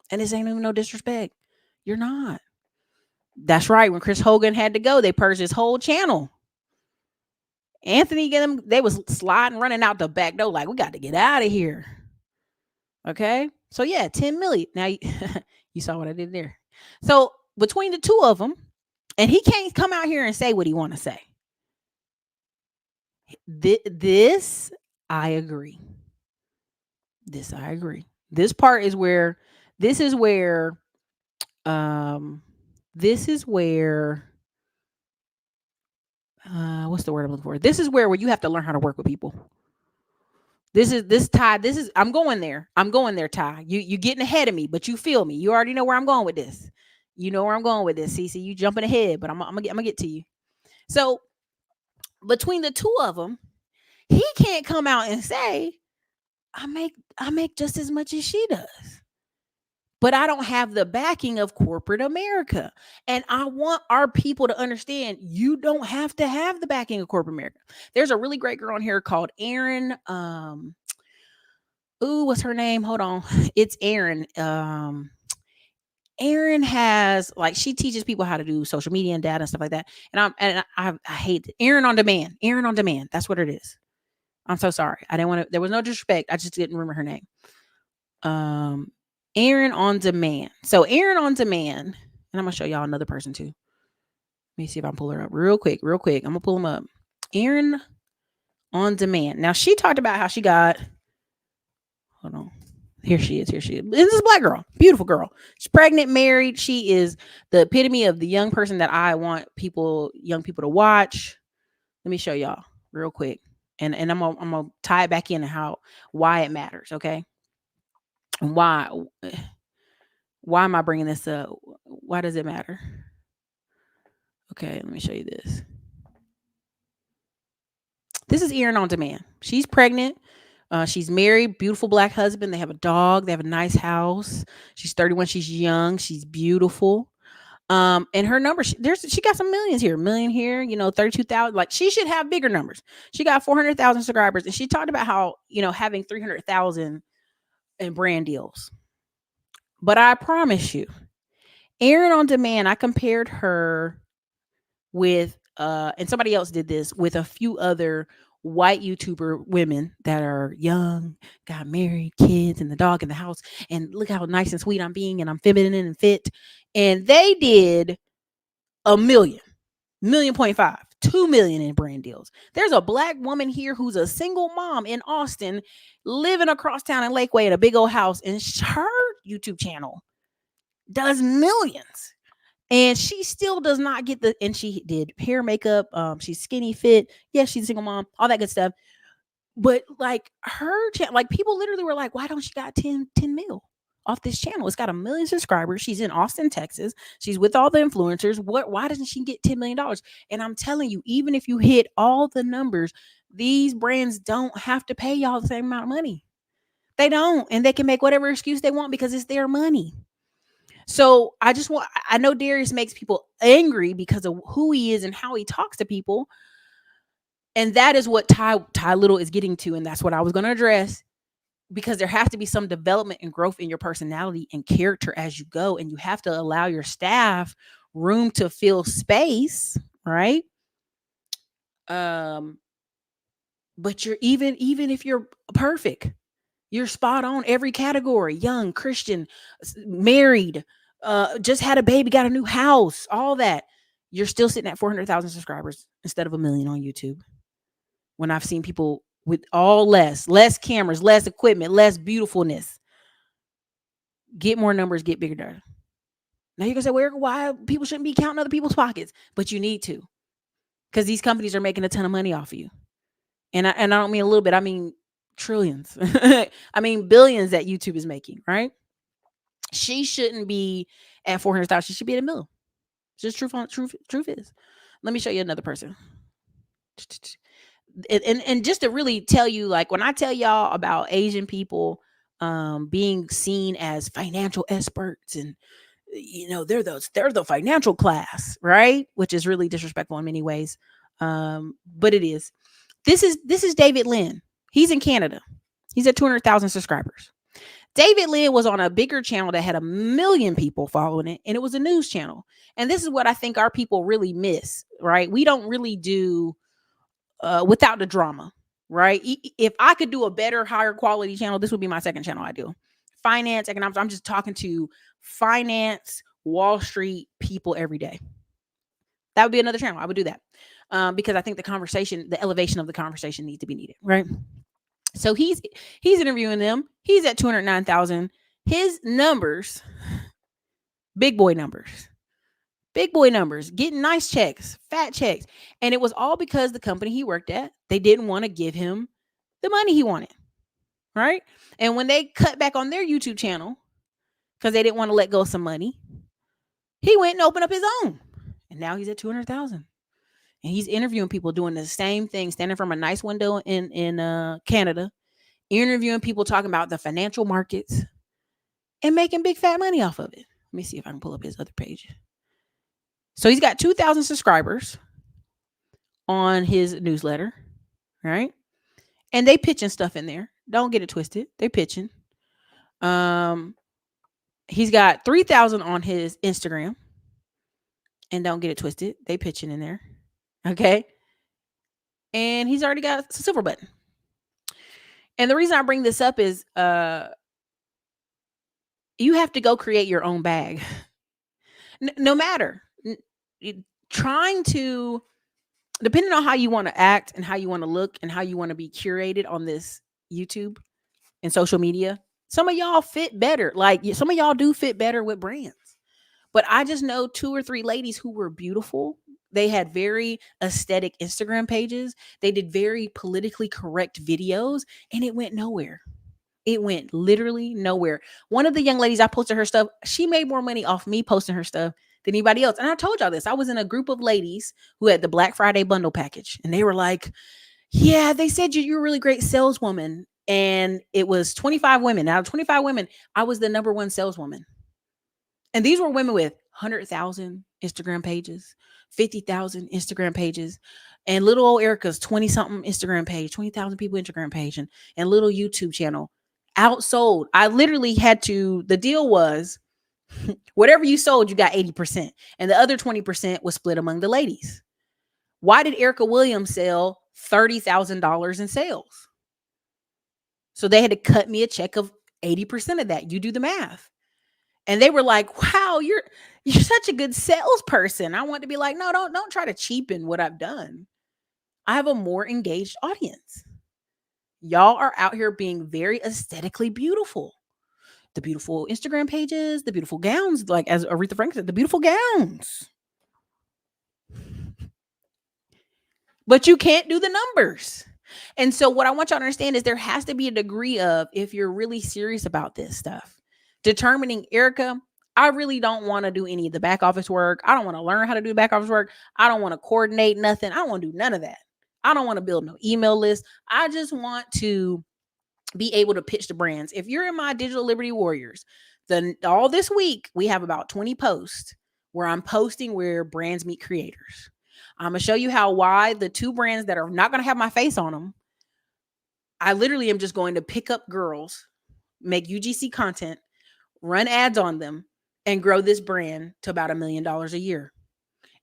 And this ain't even no disrespect. You're not. That's right. When Chris Hogan had to go, they purged his whole channel. Anthony, they was sliding, running out the back door like, we got to get out of here. Okay? So yeah, 10 million. Now, you saw what I did there. So between the two of them, and he can't come out here and say what he want to say. This, I agree. This, I agree. This part is where, this is where, this is where, what's the word I'm looking for? This is where you have to learn how to work with people. Ty. I'm going there. Ty. You getting ahead of me, but you feel me. You already know where I'm going with this. You know where I'm going with this. CC, you jumping ahead, but I'm gonna get to you. So between the two of them, he can't come out and say, I make just as much as she does. But I don't have the backing of corporate America. And I want our people to understand you don't have to have the backing of corporate America. There's a really great girl on here called Erin. What's her name? Hold on. It's Erin. Erin has she teaches people how to do social media and data and stuff like that. And I hate it. Erin on Demand. Erin on Demand. That's what it is. I'm so sorry. I didn't want to. There was no disrespect. I just didn't remember her name. Erin on Demand. So Erin on Demand, and I'm gonna show y'all another person too. Let me see if I can pull her up real quick. I'm gonna pull them up. Erin on Demand. Now she talked about how she got. Hold on. Here she is. This is a black girl, beautiful girl. She's pregnant, married. She is the epitome of the young person that I want young people to watch. Let me show y'all real quick, and I'm gonna tie it back in why it matters. Okay. Why am I bringing this up? Why does it matter? Okay, let me show you this. This is Erin on Demand. She's pregnant. She's married, beautiful black husband. They have a dog. They have a nice house. She's 31. She's young. She's beautiful. And her number, she got some millions here, million here, 32,000. Like, she should have bigger numbers. She got 400,000 subscribers, and she talked about how, having 300,000 in brand deals. But I promise you, Erin on Demand, I compared her with, and somebody else did this with a few other white YouTuber women that are young, got married, kids, and the dog in the house. And look how nice and sweet I'm being, and I'm feminine and fit. And they did a million point five, 2 million in brand deals. There's a black woman here who's a single mom in Austin, living across town in Lakeway in a big old house, and her YouTube channel does millions. And she still does not get and she did hair, makeup. She's skinny, fit. Yes, she's a single mom, all that good stuff. But like her channel, like people literally were like, why don't she got 10 mil off this channel? It's got 1 million subscribers. She's in Austin, Texas. She's with all the influencers. Why doesn't she get $10 million? And I'm telling you, even if you hit all the numbers, these brands don't have to pay y'all the same amount of money. They don't. And they can make whatever excuse they want because it's their money. So I know Darius makes people angry because of who he is and how he talks to people. And that is what Ty Little is getting to. And that's what I was going to address, because there has to be some development and growth in your personality and character as you go. And you have to allow your staff room to fill space. Right. But you're even if you're perfect, you're spot on every category: young, Christian, married, just had a baby, got a new house, all that. You're still sitting at 400,000 subscribers instead of 1 million on YouTube. When I've seen people with all less cameras, less equipment, less beautifulness, get more numbers, get bigger data. Now you're gonna say, why people shouldn't be counting other people's pockets? But you need to, because these companies are making a ton of money off of you. And I don't mean a little bit, I mean trillions. I mean billions that YouTube is making, right? She shouldn't be at 400,000. She should be at $1 million. Just truth is. Let me show you another person. And just to really tell you, like when I tell y'all about Asian people being seen as financial experts, and they're the financial class, right? Which is really disrespectful in many ways. But it is. This is David Lin. He's in Canada. He's at 200,000 subscribers. David Lin was on a bigger channel that had 1 million people following it, and it was a news channel. And this is what I think our people really miss, right? We don't really do without the drama, right? If I could do a better, higher quality channel, this would be my second channel I do. Finance, economics. I'm just talking to finance, Wall Street people every day. That would be another channel. I would do that because I think the elevation of the conversation needs to be needed, right? So he's interviewing them. He's at 209,000. His numbers, big boy numbers, getting nice checks, fat checks. And it was all because the company he worked at, they didn't want to give him the money he wanted, right? And when they cut back on their YouTube channel because they didn't want to let go of some money, he went and opened up his own. And now he's at 200,000. And he's interviewing people doing the same thing, standing from a nice window in Canada, interviewing people, talking about the financial markets and making big fat money off of it. Let me see if I can pull up his other page. So he's got 2,000 subscribers on his newsletter, right? And they pitching stuff in there. Don't get it twisted. They pitching. He's got 3,000 on his Instagram. And don't get it twisted. They pitching in there. Okay. And he's already got a silver button. And the reason I bring this up is you have to go create your own bag. No matter. Trying to, depending on how you want to act and how you want to look and how you want to be curated on this YouTube and social media, some of y'all fit better. Like some of y'all do fit better with brands. But I just know 2 or 3 ladies who were beautiful. They had very aesthetic Instagram pages. They did very politically correct videos, and it went nowhere. It went literally nowhere. One of the young ladies, I posted her stuff. She made more money off me posting her stuff than anybody else. And I told y'all this. I was in a group of ladies who had the Black Friday bundle package. And they were like, yeah, they said you're a really great saleswoman. And it was 25 women. Out of 25 women, I was the number 1 saleswoman. And these were women with 100,000 Instagram pages, 50,000 Instagram pages, and little old Erica's 20 something Instagram page, 20,000 people Instagram page, and little YouTube channel outsold. I literally had to, the deal was whatever you sold, you got 80%, and the other 20% was split among the ladies. Why did Erica Williams sell $30,000 in sales? So they had to cut me a check of 80% of that. You do the math. And they were like, wow, you're such a good salesperson. I want to be like, no, don't try to cheapen what I've done. I have a more engaged audience. Y'all are out here being very aesthetically beautiful. The beautiful Instagram pages, the beautiful gowns, like as Aretha Franklin said, the beautiful gowns. But you can't do the numbers. And so what I want y'all to understand is there has to be a degree of, if you're really serious about this stuff, determining, Erica, I really don't want to do any of the back office work. I don't want to learn how to do back office work. I don't want to coordinate nothing. I don't want to do none of that. I don't want to build no email list. I just want to be able to pitch the brands. If you're in my Digital Liberty Warriors, then all this week we have about 20 posts where I'm posting where brands meet creators. I'm gonna show you why the two brands that are not gonna have my face on them, I literally am just going to pick up girls, make UGC content, run ads on them, and grow this brand to about $1 million a year.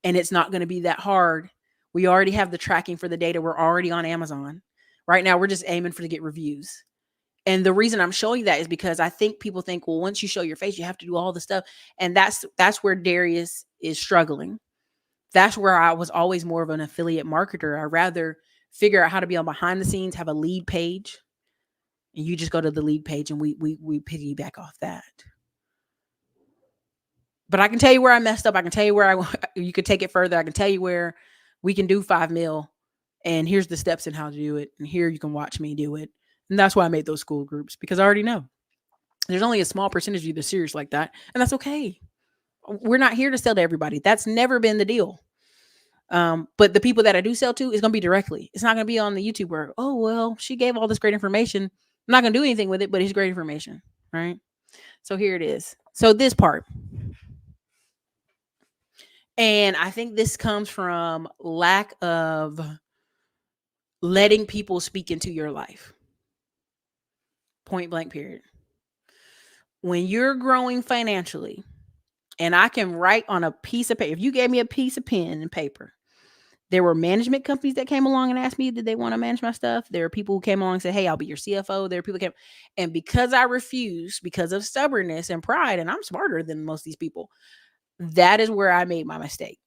And it's not going to be that hard. We already have the tracking for the data. We're already on Amazon. Right now, we're just aiming to get reviews. And the reason I'm showing that is because I think people think, well, once you show your face, you have to do all the stuff. And that's where Darius is struggling. That's where I was always more of an affiliate marketer. I'd rather figure out how to be on behind the scenes, have a lead page, and you just go to the lead page and we piggyback off that. But I can tell you where I messed up. I can tell you where you could take it further. I can tell you where we can do 5 mil, and here's the steps in how to do it. And here you can watch me do it. And that's why I made those school groups, because I already know there's only a small percentage of you that's serious like that. And that's okay. We're not here to sell to everybody. That's never been the deal. But the people that I do sell to is going to be directly. It's not going to be on the YouTube where, oh, well, she gave all this great information. I'm not going to do anything with it, but it's great information. Right. So here it is. So this part. And I think this comes from lack of letting people speak into your life. Point blank, period. When you're growing financially, and I can write on a piece of paper, if you gave me a piece of pen and paper, there were management companies that came along and asked me, did they want to manage my stuff? There are people who came along and said, hey, I'll be your CFO. There are people who came. And because I refused, because of stubbornness and pride, and I'm smarter than most of these people, that is where I made my mistake.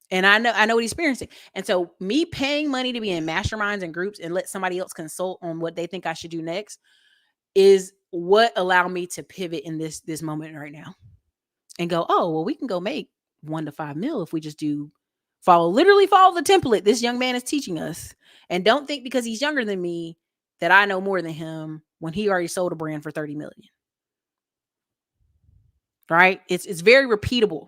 And I know what he's experiencing. And so me paying money to be in masterminds and groups and let somebody else consult on what they think I should do next is what allowed me to pivot in this moment right now and go, oh, well, we can go make 1 to 5 mil if we just follow the template this young man is teaching us. And don't think because he's younger than me that I know more than him when he already sold a brand for 30 million. Right? It's very repeatable.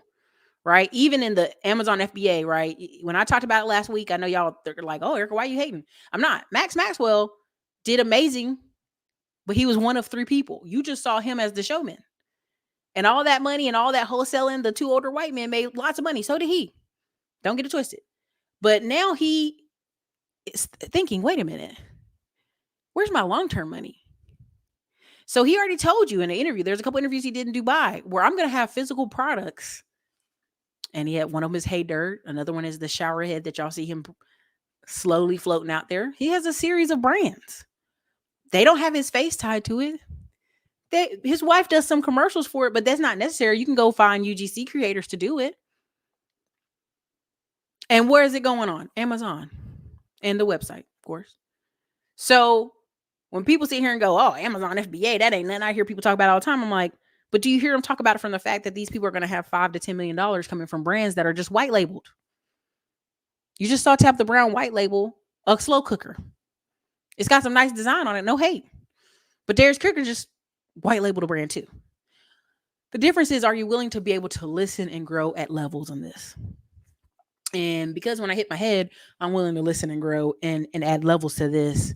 Right? Even in the Amazon FBA, right? When I talked about it last week, I know y'all, they're like, oh, Erica, why are you hating? I'm not. Max Maxwell did amazing, but he was one of 3 people. You just saw him as the showman. And all that money and all that wholesaling, the 2 older white men made lots of money. So did he. Don't get it twisted. But now he is thinking, wait a minute, where's my long-term money? So he already told you in the interview, there's a couple interviews he did in Dubai where I'm going to have physical products. And he had one of them is Hey Dirt. Another one is the shower head that y'all see him slowly floating out there. He has a series of brands. They don't have his face tied to it. His wife does some commercials for it, but that's not necessary. You can go find UGC creators to do it. And where is it going on? Amazon and the website, of course. So when people sit here and go, oh, Amazon FBA, that ain't nothing I hear people talk about all the time. I'm like, but do you hear them talk about it from the fact that these people are going to have $5 to $10 million coming from brands that are just white labeled? You just saw Tap the Brown white label a slow cooker. It's got some nice design on it, no hate. But Darius Cooker just white labeled a brand too. The difference is, are you willing to be able to listen and grow at levels on this? And because when I hit my head, I'm willing to listen and grow and add levels to this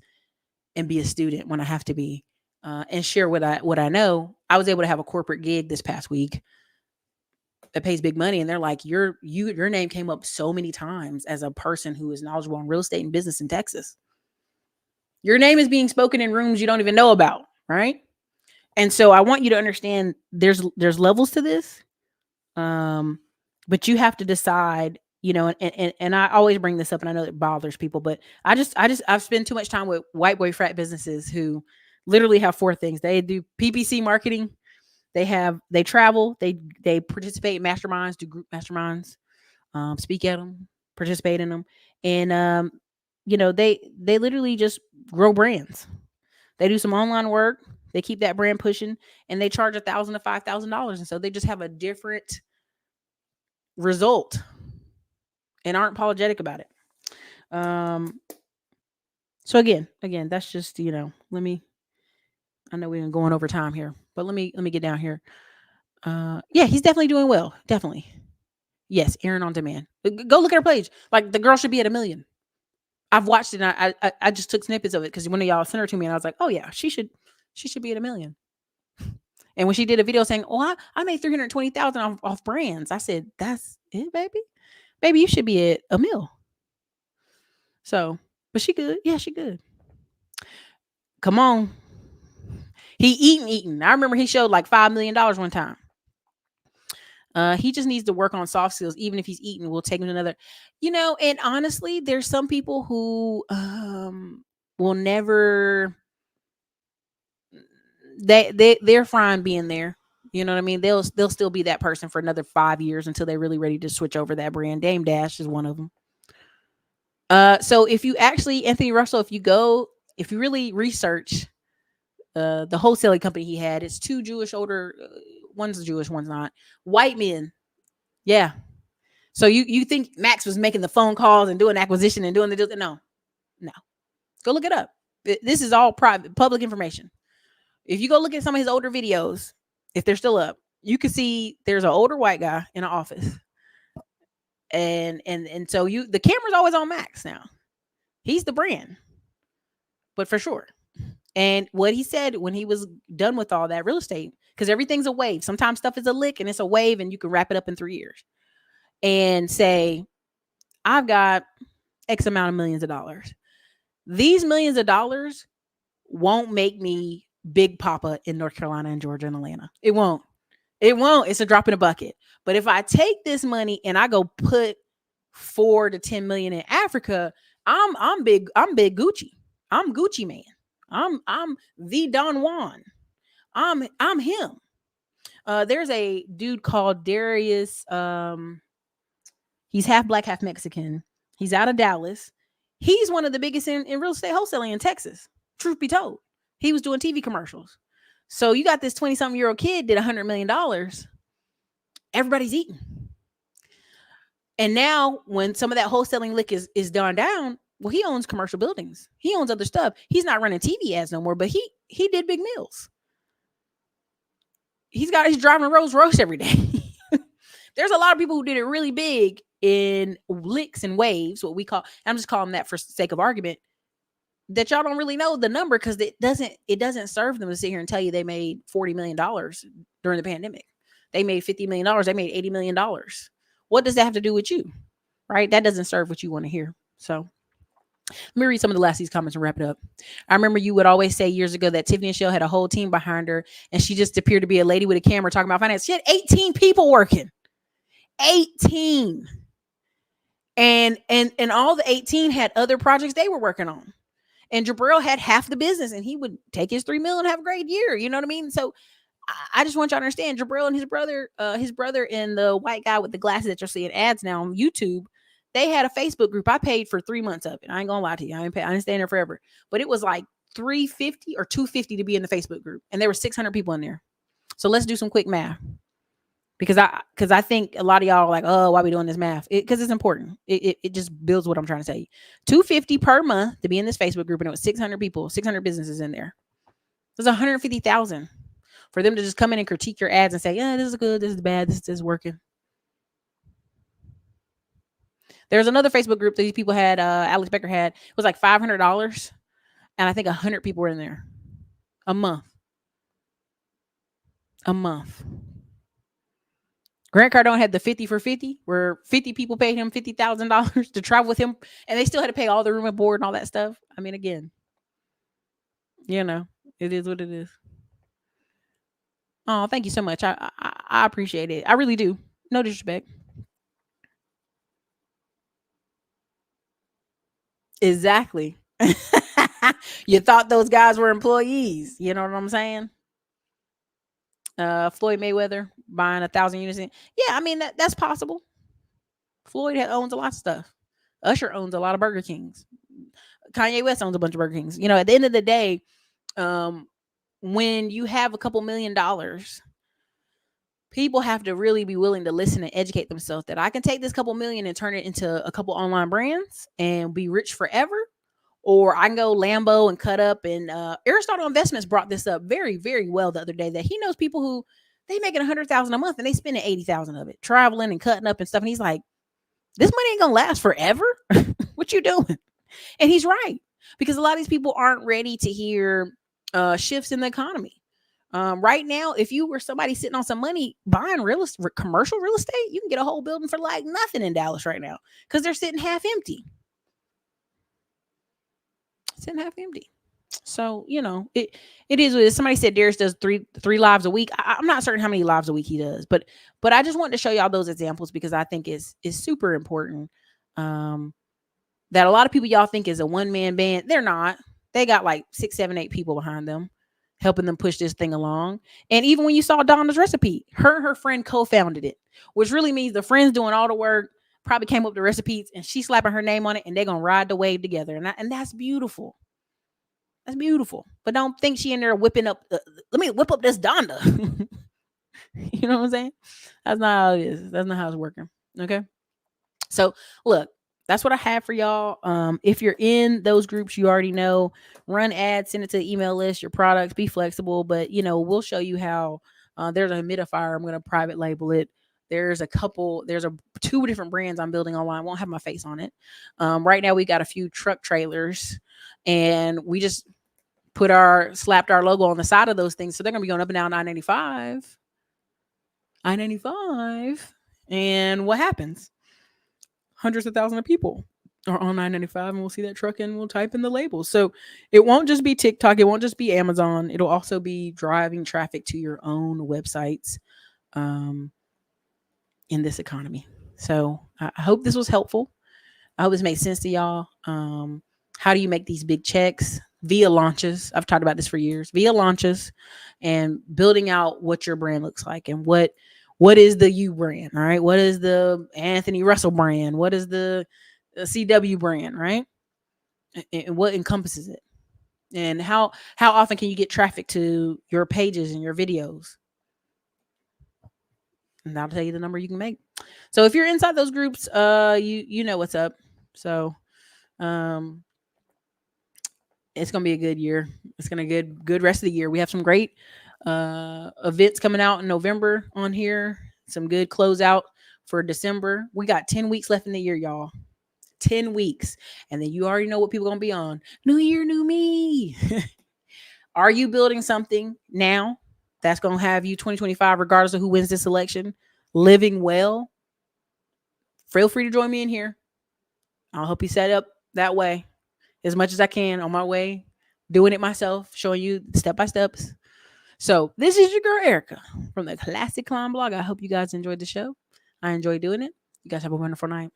and be a student when I have to be. And share what I know. I was able to have a corporate gig this past week. that pays big money, and they're like, your name came up so many times as a person who is knowledgeable in real estate and business in Texas. Your name is being spoken in rooms you don't even know about, right? And so I want you to understand there's levels to this. Um, but you have to decide, and I always bring this up, and I know it bothers people, but I've spent too much time with white boy frat businesses who literally have four things. They do PPC marketing, they travel, they participate in masterminds, do group masterminds, speak at them, participate in them, and they literally just grow brands. They do some online work, they keep that brand pushing, and they charge $1,000 to $5,000, and so they just have a different result and aren't apologetic about it. Um, so again, that's just let me. I know we've been going over time here, but let me get down here. Yeah, he's definitely doing well. Definitely, yes. Aaron on demand. Go look at her page. Like the girl should be at 1 million. I've watched it. And I just took snippets of it because one of y'all sent her to me, and I was like, oh yeah, she should be at 1 million. And when she did a video saying, "Oh, I made 320,000 off brands," I said, "That's it, baby. Baby, you should be at 1 mil." So, but she good. Yeah, she good. Come on. He eating. I remember he showed like $5 million one time. He just needs to work on soft skills. Even if he's eating, we'll take him to another. And honestly, there's some people who will never. They're fine being there. You know what I mean? They'll still be that person for another 5 years until they're really ready to switch over that brand. Dame Dash is one of them. So if you actually, Anthony Russell, if you really research the wholesaling company he had, it's two Jewish older, one's Jewish, one's not, white men. Yeah. So you think Max was making the phone calls and doing acquisition and doing the deal? No. Go look it up. This is all private, public information. If you go look at some of his older videos, if they're still up, you can see there's an older white guy in an office. And so the camera's always on Max now. He's the brand. But for sure. And what he said when he was done with all that real estate, because everything's a wave. Sometimes stuff is a lick and it's a wave and you can wrap it up in 3 years and say, I've got X amount of millions of dollars. These millions of dollars won't make me Big Papa in North Carolina and Georgia and Atlanta. It won't. It's a drop in a bucket. But if I take this money and I go put 4 to 10 million in Africa, I'm big Gucci. I'm Gucci man. I'm the Don Juan. I'm him. There's a dude called Darius. He's half black, half Mexican. He's out of Dallas. He's one of the biggest in real estate wholesaling in Texas. Truth be told, he was doing TV commercials. So you got this 20-something-year-old kid did $100 million. Everybody's eating. And now when some of that wholesaling lick is done down, well, he owns commercial buildings. He owns other stuff. He's not running TV ads no more, but he did big meals. He's driving a Rolls Royce every day. There's a lot of people who did it really big in licks and waves, what we call, I'm just calling that for sake of argument, that y'all don't really know the number because it doesn't serve them to sit here and tell you they made $40 million during the pandemic. They made $50 million. They made $80 million. What does that have to do with you? Right? That doesn't serve what you want to hear. So let me read some of the last of these comments and wrap it up. I remember you would always say years ago that Tiffany and Shell had a whole team behind her and she just appeared to be a lady with a camera talking about finance. She had 18 people working. 18. And all the 18 had other projects they were working on. And Jabril had half the business and he would take his 3 million and have a great year. You know what I mean? So I just want y'all to understand Jabril and his brother and the white guy with the glasses that you're seeing ads now on YouTube, they had a Facebook group. I paid for 3 months of it. I ain't gonna lie to you. I didn't stay in there forever, but it was like $350 or $250 to be in the Facebook group. And there were 600 people in there. So let's do some quick math. Because I think a lot of y'all are like, oh, why are we doing this math? Because it's important. It just builds what I'm trying to say. $250 per month to be in this Facebook group, and it was 600 people, 600 businesses in there. There's 150,000 for them to just come in and critique your ads and say, yeah, this is good, this is bad, this is working. There's another Facebook group that these people had. Alex Becker had. It was like $500, and I think 100 people were in there a month. Grant Cardone had the 50 for 50, where 50 people paid him $50,000 to travel with him, and they still had to pay all the room and board and all that stuff. I mean, again, you know, it is what it is. Oh, thank you so much. I appreciate it. I really do. No disrespect. Exactly. You thought those guys were employees. You know what I'm saying? Floyd Mayweather buying 1,000 units. Yeah, I mean that's possible. Floyd owns a lot of stuff. Usher owns a lot of Burger Kings. Kanye West owns a bunch of Burger Kings. You know, at the end of the day, um, when you have a couple $1,000,000, people have to really be willing to listen and educate themselves that I can take this couple million and turn it into a couple online brands and be rich forever. Or I can go Lambo and cut up. And Aristotle Investments brought this up very, very well the other day, that he knows people who they making 100,000 a month and they spending 80,000 of it traveling and cutting up and stuff. And he's like, this money ain't gonna last forever. What you doing? And he's right, because a lot of these people aren't ready to hear shifts in the economy. Right now, if you were somebody sitting on some money buying commercial real estate, you can get a whole building for like nothing in Dallas right now because they're sitting half empty. Sitting half empty. So it is what it is. Somebody said Darius does three lives a week. I'm not certain how many lives a week he does, but I just wanted to show y'all those examples because I think is super important. That a lot of people y'all think is a one-man band. They're not. They got like 6, 7, 8 people behind them helping them push this thing along. And even when you saw Donna's recipe, her and her friend co-founded it, which really means the friend's doing all the work, probably came up with the recipes, and she's slapping her name on it, and they're gonna ride the wave together. And that's beautiful. That's beautiful. But don't think she in there whipping up. Let me whip up this Donda. You know what I'm saying? That's not how it is. That's not how it's working. Okay. So look, that's what I have for y'all. If you're in those groups, you already know, run ads, send it to the email list, your products, be flexible. But we'll show you how. There's a humidifier. I'm going to private label it. There's two different brands I'm building online. Won't have my face on it. Right now we got a few truck trailers, and we just slapped our logo on the side of those things. So they're going to be going up and down I-95. And what happens? Hundreds of thousands of people are on I-95, and we'll see that truck and we'll type in the labels. So it won't just be TikTok. It won't just be Amazon. It'll also be driving traffic to your own websites in this economy. So I hope this was helpful. I hope this makes sense to y'all. How do you make these big checks? Via launches. I've talked about this for years. Via launches and building out what your brand looks like, and what is the U brand, all right? What is the Anthony Russell brand? What is the CW brand, right? And what encompasses it? And how often can you get traffic to your pages and your videos? And that'll tell you the number you can make. So if you're inside those groups, you know what's up. So it's gonna be a good year. It's gonna be good rest of the year. We have some great events coming out in November on here. Some good closeout for December. We got 10 weeks left in the year, y'all. 10 weeks. And then you already know what people are gonna be on. New year, new me. Are you building something now that's gonna have you 2025, regardless of who wins this election, living well? Feel free to join me in here. I'll help you set up that way as much as I can on my way, doing it myself, showing you step by steps. So this is your girl Erica from the Classic Climb blog. I hope you guys enjoyed the show. I enjoyed doing it. You guys have a wonderful night.